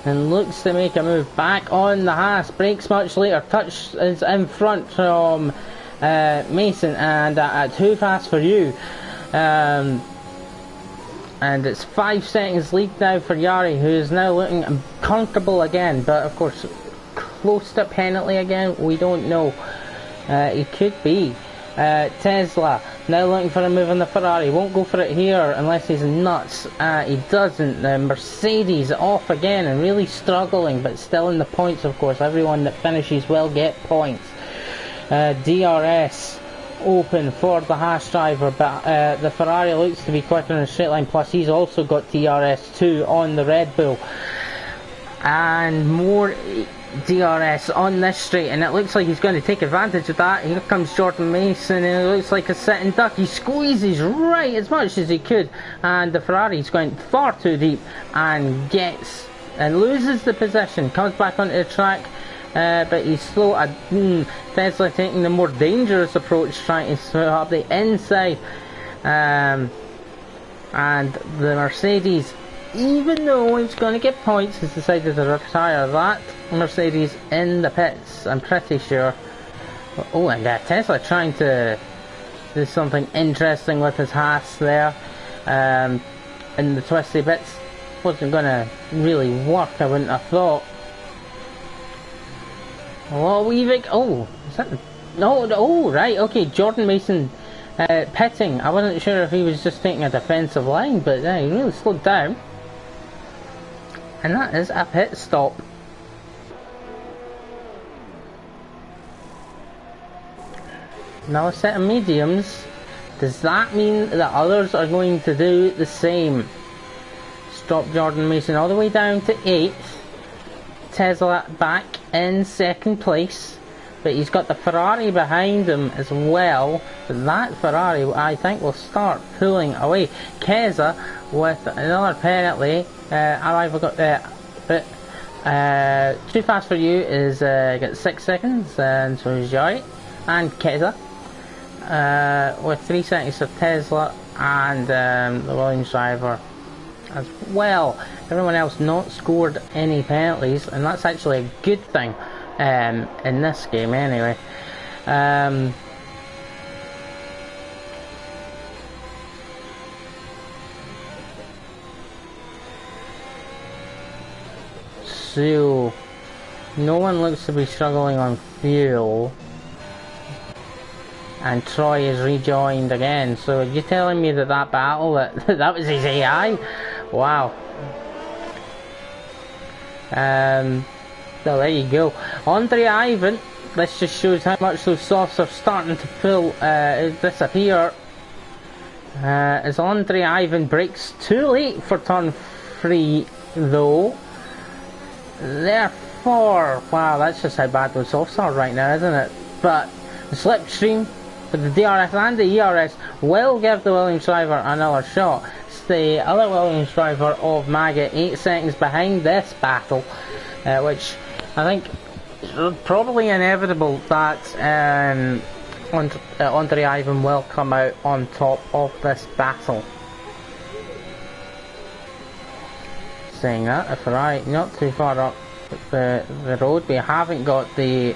And looks to make a move back on the Haas, brakes much later, touch is in front from Mason, and Too Fast For You. And it's 5 seconds lead now for Yari, who is now looking uncomfortable again, but of course close to penalty again, we don't know. It could be. Tesla Now looking for a move on the Ferrari. Won't go for it here unless he's nuts. He doesn't. The Mercedes off again and really struggling, but still in the points, of course. Everyone that finishes will get points. DRS open for the Haas driver, but the Ferrari looks to be quicker in a straight line. Plus, he's also got DRS2 on the Red Bull. And more DRS on this straight, and it looks like he's going to take advantage of that. Here comes Jordan Mason, and it looks like a sitting duck. He squeezes right as much as he could, and the Ferrari's going far too deep and gets and loses the position. Comes back onto the track, but he's slow. Tesla taking the more dangerous approach, trying to swim up the inside, and the Mercedes, even though he's going to get points, has decided to retire that Mercedes in the pits, I'm pretty sure. Oh, and Tesla trying to do something interesting with his Haas there in the twisty bits. Wasn't going to really work, I wouldn't have thought. Oh, oh, is that... No, oh, right, okay, Jordan Mason pitting. I wasn't sure if he was just taking a defensive line, but he really slowed down. And that is a pit stop. Now a set of mediums. Does that mean that others are going to do the same? Stop Jordan Mason all the way down to 8th. Tesla back in 2nd place. But he's got the Ferrari behind him as well. But that Ferrari, I think, will start pulling away. Keza with another penalty. I've got but Too Fast For You is got 6 seconds, and so is Joy and Keza with 3 seconds of Tesla and the Williams driver as well. Everyone else not scored any penalties, and that's actually a good thing in this game anyway. So, no one looks to be struggling on fuel, and Troy is rejoined again. So you're telling me that battle, that was his AI? Wow. So there you go. Andre Ivan, this just shows how much those softs are starting to disappear. As Andre Ivan brakes too late for turn 3 though. Therefore, wow, that's just how bad those softs are right now, isn't it? But the slipstream with the DRS and the ERS will give the Williams driver another shot. It's the other Williams driver of MAGA 8 seconds behind this battle, which I think is probably inevitable that Andre Ivan will come out on top of this battle. Saying that, if Ferrari not too far up the road, we haven't got the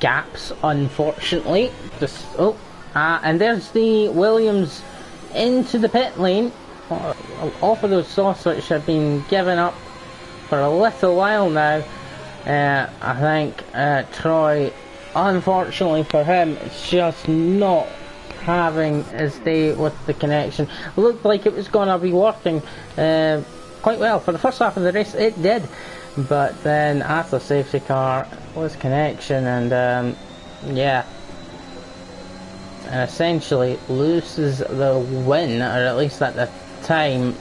gaps, unfortunately. And there's the Williams into the pit lane off of those softs which have been given up for a little while now. I think Troy, unfortunately for him, it's just not having his day with the connection. Looked like it was going to be working quite well for the first half of the race. It did, but then after safety car was connection, and yeah, and essentially loses the win, or at least at the time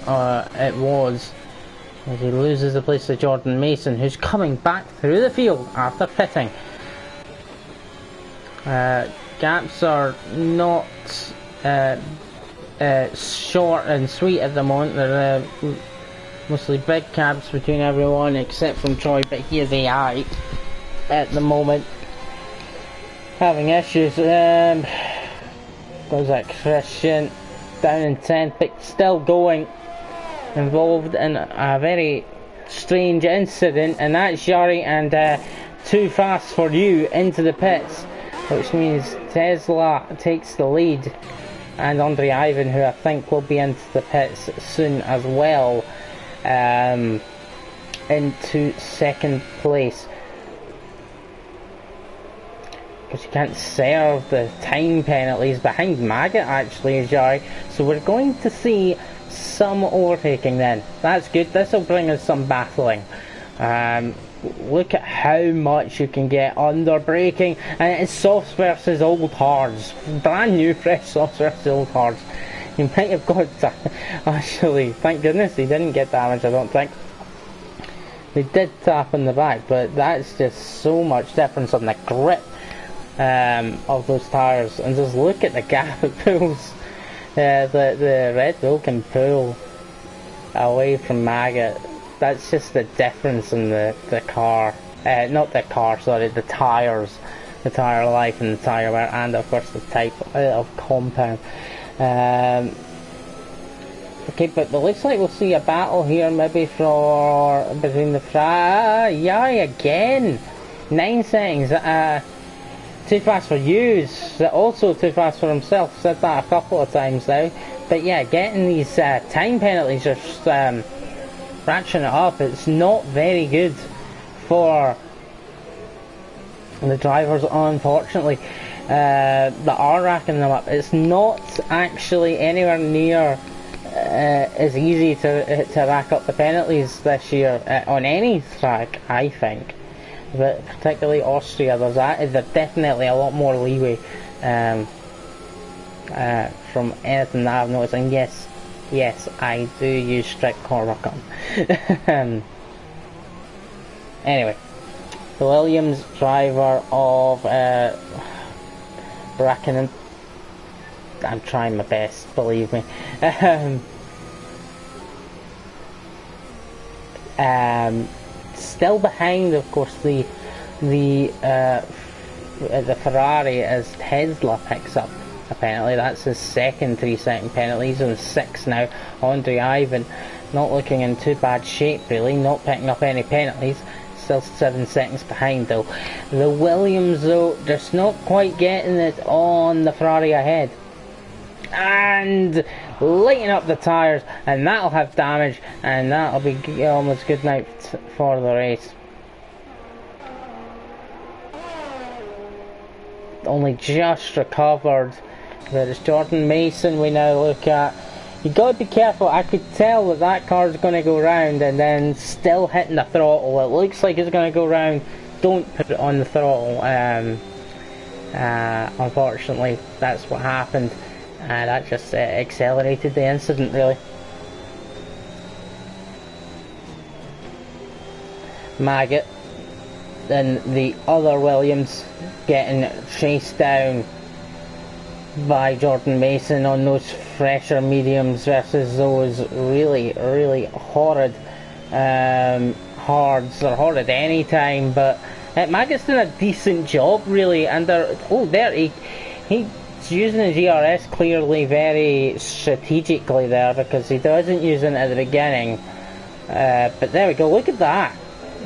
it was. As he loses the place to Jordan Mason, who's coming back through the field after pitting. Gaps are not short and sweet at the moment. They're mostly big gaps between everyone except from Troy, but here's AI at the moment having issues. Goes at Christian down in 10th, but still going, involved in a very strange incident, and that's Yari and Too Fast For You into the pits, which means Tesla takes the lead, and Andre Ivan, who I think will be into the pits soon as well, into 2nd place. because you can't serve the time penalties behind Maggot actually, Jari. So we're going to see some overtaking then. That's good. This will bring us some battling. Look at how much you can get under braking, and it's softs versus old hards. Brand new fresh softs versus old hards. You might have got actually, thank goodness he didn't get damaged, I don't think. They did tap in the back, but that's just so much difference on the grip of those tyres. And just look at the gap it pulls. The Red Bull can pull away from Maggot. That's just the difference in the car. Not the car, sorry, the tyres. The tyre life and the tyre wear, and of course the type of compound. Okay, but it looks like we'll see a battle here maybe between the yeah, again! 9 seconds. Too fast for you. Also too fast for himself. Said that a couple of times now. But yeah, getting these time penalties, just ratcheting it up. It's not very good for the drivers, unfortunately. That are racking them up. It's not actually anywhere near as easy to rack up the penalties this year on any track, I think. But particularly Austria, there's definitely a lot more leeway from anything that I've noticed. And yes, I do use strict corner gun. Anyway, the Williams driver of Bracken, I'm trying my best, believe me. Still behind, of course, the Ferrari as Tesla picks up. Apparently, that's his second 3-second penalty. He's on 6 now. Andre Ivan not looking in too bad shape, really, not picking up any penalties. Still 7 seconds behind though. The Williams though, just not quite getting it on the Ferrari ahead. And lighten up the tyres, and that'll have damage, and that'll be almost good night for the race. Only just recovered. There's Jordan Mason we now look at. You gotta be careful. I could tell that car's gonna go round and then still hitting the throttle. It looks like it's gonna go round. Don't put it on the throttle. Unfortunately, that's what happened. That just accelerated the incident, really. Maggot and the other Williams getting chased down by Jordan Mason on those fresher mediums versus those really horrid hards. They're horrid any time, but Maggot's done a decent job, really. And he's using the GRS clearly very strategically there, because he doesn't use it at the beginning. But there we go, look at that.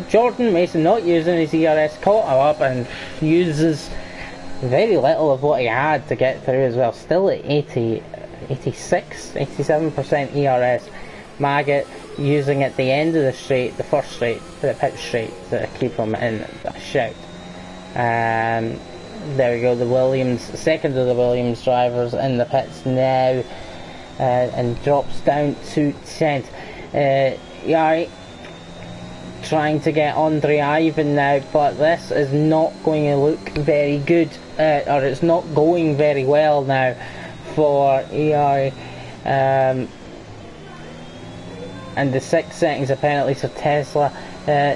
Jordan Mason not using his ERS, caught him up and uses very little of what he had to get through as well. Still at 87% ERS. Maggot using at the end of the straight, the first straight, the pit straight, to keep him in a shout. There we go, the Williams, second of the Williams drivers in the pits now, and drops down to 10th. Trying to get Andre Ivan now, but this is not going to look very good, or it's not going very well now for EI. And the 6 seconds of penalties for Tesla,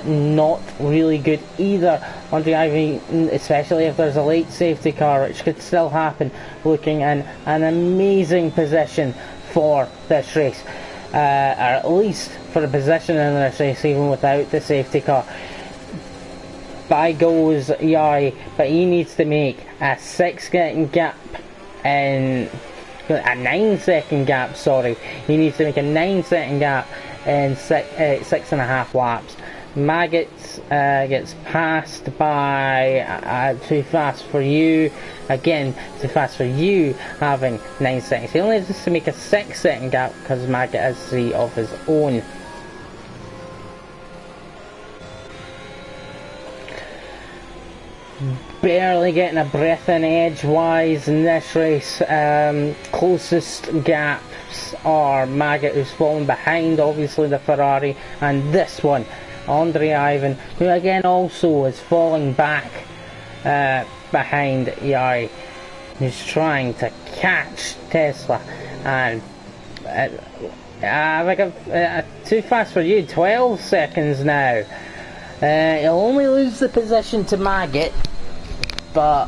not really good either. Andre Ivan, especially if there's a late safety car, which could still happen, looking in an amazing position for this race. Or at least for a position in this race, even without the safety car. By goes Yari, but he needs to make a 6-second gap in a 9-second gap. Sorry, he needs to make a 9-second gap in 6.5 laps. Maggot gets passed by Too Fast For You. Again, Too Fast For You having 9 seconds. He only needs to make a 6-second gap because Maggot has 3 of his own. barely getting a breath in edge-wise in this race. Closest gaps are Maggot, who's fallen behind, obviously, the Ferrari, and this one, Andre Ivan, who again also is falling back behind Yari, who's trying to catch Tesla. And too fast for you, 12 seconds now. He'll only lose the position to Maggot, but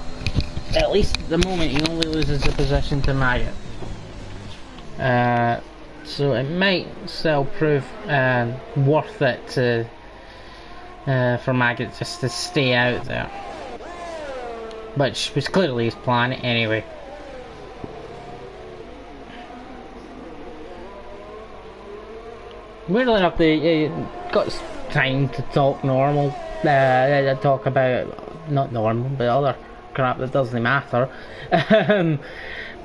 at least at the moment he only loses the position to Maggot. So it might still prove worth it to, for Maggot just to stay out there, which was clearly his plan anyway. Weirdly enough, they got time to talk normal, talk about, not normal, but other crap that doesn't matter,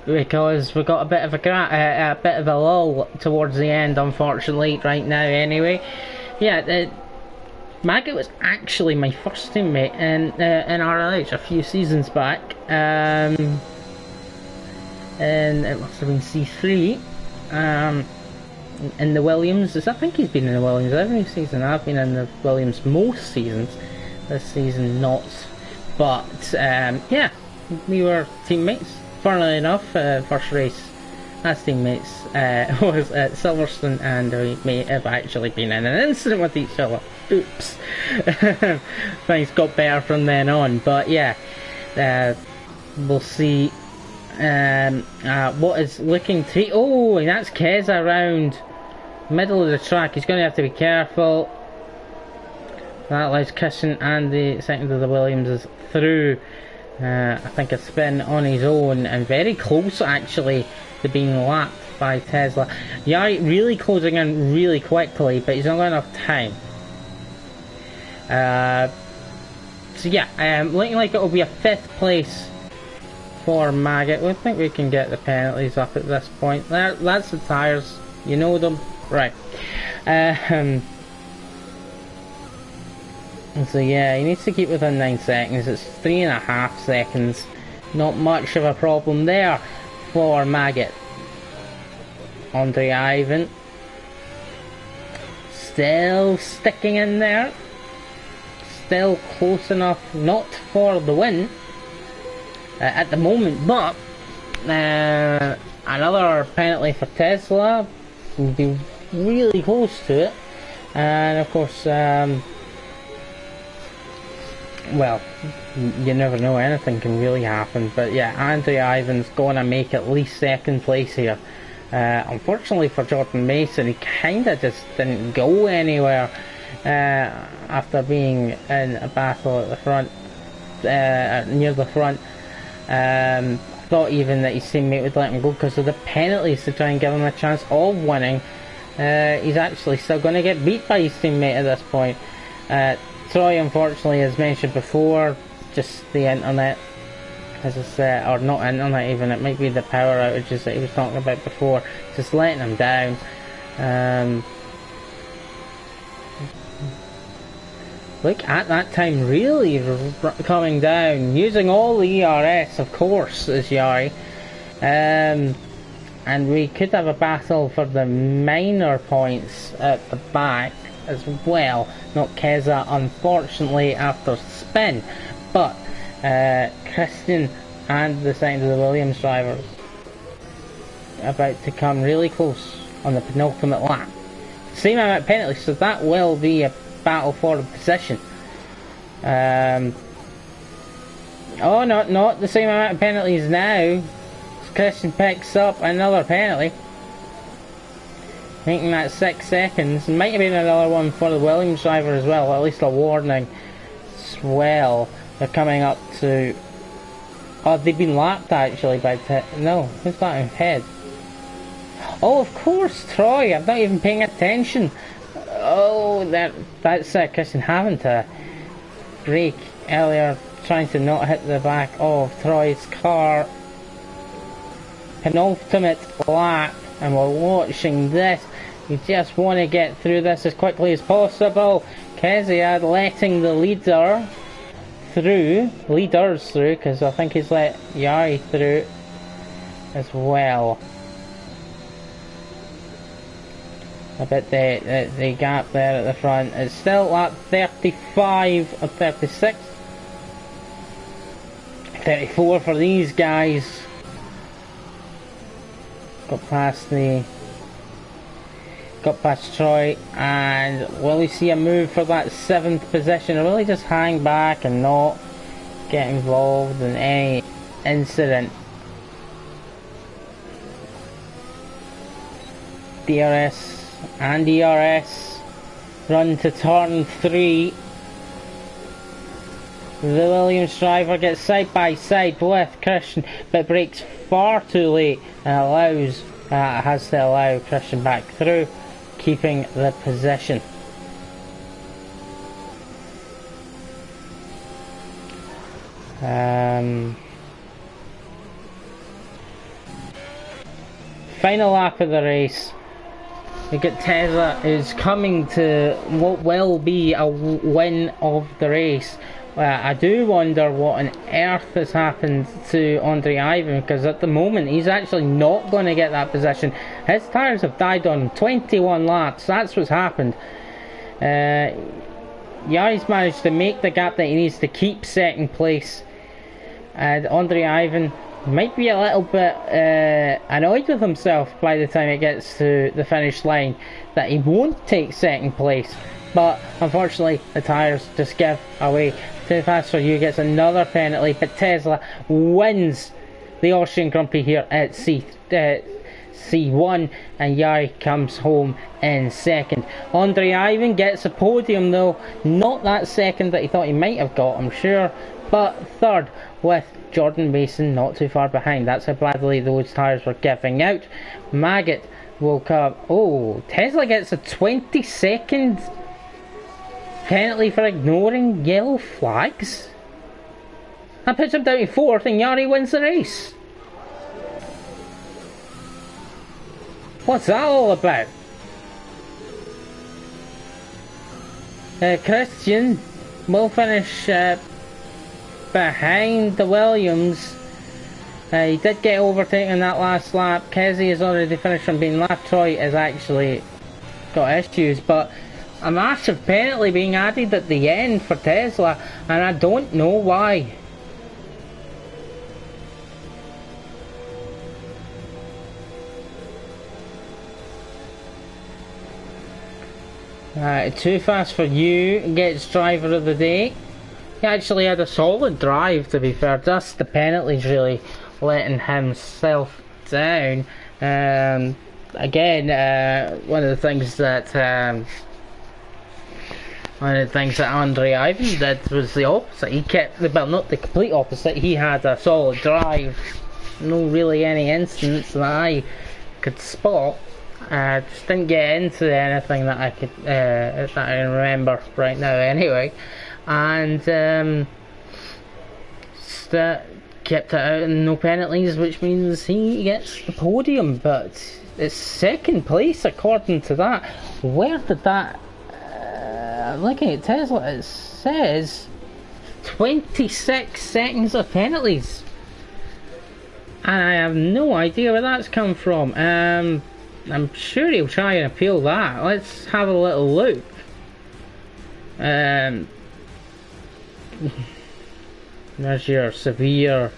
because we got a bit of a lull towards the end, unfortunately, right now anyway. Yeah, Maggot was actually my first teammate in RLH a few seasons back, and it must have been C3, in the Williams. I think he's been in the Williams every season. I've been in the Williams most seasons, this season not, but yeah, we were teammates. Funnily enough, first race as teammates was at Silverstone, and we may have actually been in an incident with each other. Oops. Things got better from then on, but yeah, we'll see what is looking to... Oh, and that's Keza around middle of the track. He's going to have to be careful. That allows Christian and the second of the Williams through. I think a spin on his own, and very close actually to being lapped by Tesla. Yari really closing in really quickly, but he's not got enough time. So yeah, looking like it will be a 5th place for Maggot. I think we can get the penalties up at this point. That's the tyres, you know them, right? So yeah, he needs to keep within 9 seconds. It's 3.5 seconds. Not much of a problem there for Maggot. Andre Ivan still sticking in there. Still close enough, not for the win at the moment, but another penalty for Tesla would be really close to it. And of course, well, you never know, anything can really happen. But yeah, Andre Ivan's going to make at least 2nd place here. Unfortunately for Jordan Mason, he kind of just didn't go anywhere after being in a battle at the front, near the front. Thought even that his teammate would let him go because of the penalties to try and give him a chance of winning. He's actually still going to get beat by his teammate at this point. Troy, unfortunately, as mentioned before, just the internet, as I said, or not internet even, it might be the power outages that he was talking about before, just letting him down. Look at that time, really coming down, using all the ERS, of course, is Yari. And we could have a battle for the minor points at the back as well. Not Keza, unfortunately, after spin, but Christian and the second of the Williams drivers about to come really close on the penultimate lap. Same amount of penalties, so that will be a battle for the position. Oh, not the same amount of penalties now. Christian picks up another penalty, making that 6 seconds. Might have been another one for the Williams driver as well, at least a warning as well. They're coming up to... Oh, they've been lapped actually by... No, who's that in head? Oh, of course, Troy. I'm not even paying attention. Oh, that's Christian having to brake earlier, trying to not hit the back of Troy's car. Penultimate lap, and we're watching this. We just want to get through this as quickly as possible. Kezia letting the leader through, leaders through, because I think he's let Yari through as well. I bet the gap there at the front is still at 35 or 36. 34 for these guys. Got past Troy, and will we see a move for that 7th position, or will he just hang back and not get involved in any incident? DRS and ERS run to turn 3. The Williams driver gets side by side with Christian, but brakes far too late and has to allow Christian back through, keeping the position. Final lap of the race. We get Tesla, who's coming to what will be a win of the race. I do wonder what on earth has happened to Andre Ivan, because at the moment he's actually not going to get that position. His tyres have died on 21 laps, that's what's happened. Yari's managed to make the gap that he needs to keep second place, and Andre Ivan might be a little bit annoyed with himself by the time it gets to the finish line that he won't take second place, but unfortunately the tyres just give away. Too Fast For You gets another penalty, but Tesla wins the Austrian Grand Prix here at C1, and Yari comes home in second. Andre Ivan gets a podium though, not that second that he thought he might have got, I'm sure, but third with Jordan Mason not too far behind. That's how badly those tyres were giving out. Maggot will come. Oh, Tesla gets a 20-second penalty for ignoring yellow flags. That puts him down to 4th, and Yari wins the race. What's that all about? Christian will finish behind the Williams. He did get overtaken in that last lap. Kesey has already finished from being left. Troy has actually got issues, but a massive penalty being added at the end for Tesla, and I don't know why. Too Fast For You gets driver of the day. He actually had a solid drive, to be fair, just the penalties really letting himself down. Again, one of the things that Andre Ivan did was the opposite. He kept, well, not the complete opposite, he had a solid drive, no really any incidents that I could spot. Just didn't get into anything that I could that I remember right now anyway, and kept it out and no penalties, which means he gets the podium, but it's second place according to that. Where did that looking at Tesla, it says 26 seconds of penalties, and I have no idea where that's come from. I'm sure he'll try and appeal that. Let's have a little look. There's your severe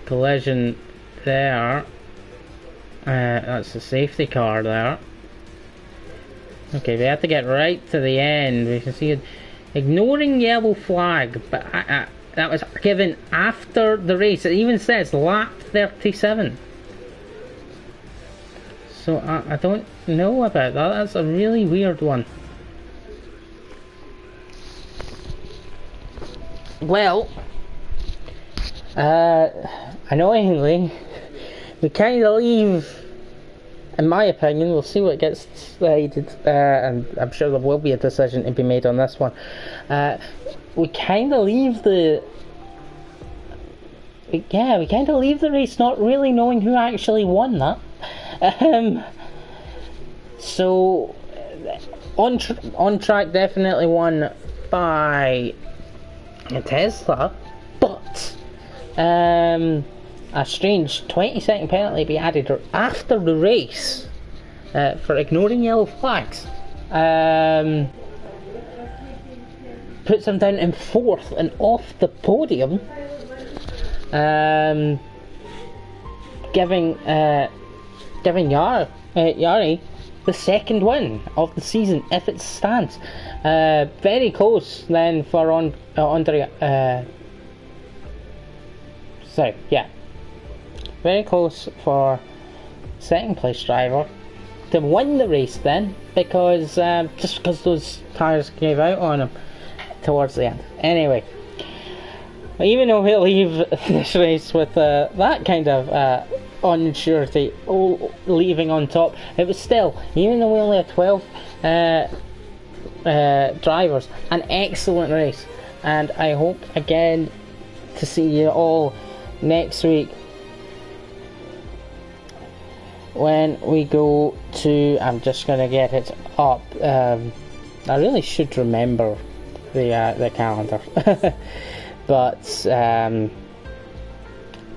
collision there. That's the safety car there. Okay, we have to get right to the end. We can see it. Ignoring yellow flag, but that was given after the race. It even says lap 37. So I don't know about that. That's a really weird one. Well, annoyingly, we kind of leave, in my opinion, we'll see what gets decided, and I'm sure there will be a decision to be made on this one. We kind of leave the race not really knowing who actually won that. So on track definitely won by a Tesla, but a strange 20-second penalty be added after the race for ignoring yellow flags. Puts him down in 4th and off the podium, giving Yari the 2nd win of the season if it stands. Very close then for Andrea. Very close for 2nd place driver to win the race then, because just because those tyres gave out on him towards the end. Anyway, even though he'll leave this race with that kind of unsurety leaving on top, it was still, even though we only had 12 drivers, an excellent race. And I hope again to see you all next week when we go to, I'm just going to get it up, I really should remember the calendar. But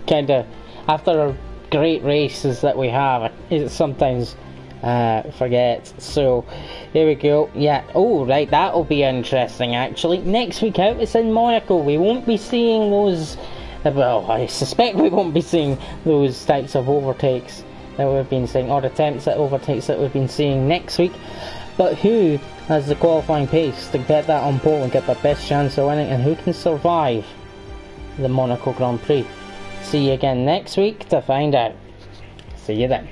kind of after great races that we have, it sometimes forget. So here we go. Yeah, oh right, that'll be interesting actually. Next week out it's in Monaco. We won't be seeing those, well, I suspect we won't be seeing those types of overtakes that we've been seeing, or attempts at overtakes that we've been seeing next week. But who has the qualifying pace to get that on pole and get the best chance of winning, and who can survive the Monaco Grand Prix? See you again next week to find out. See you then.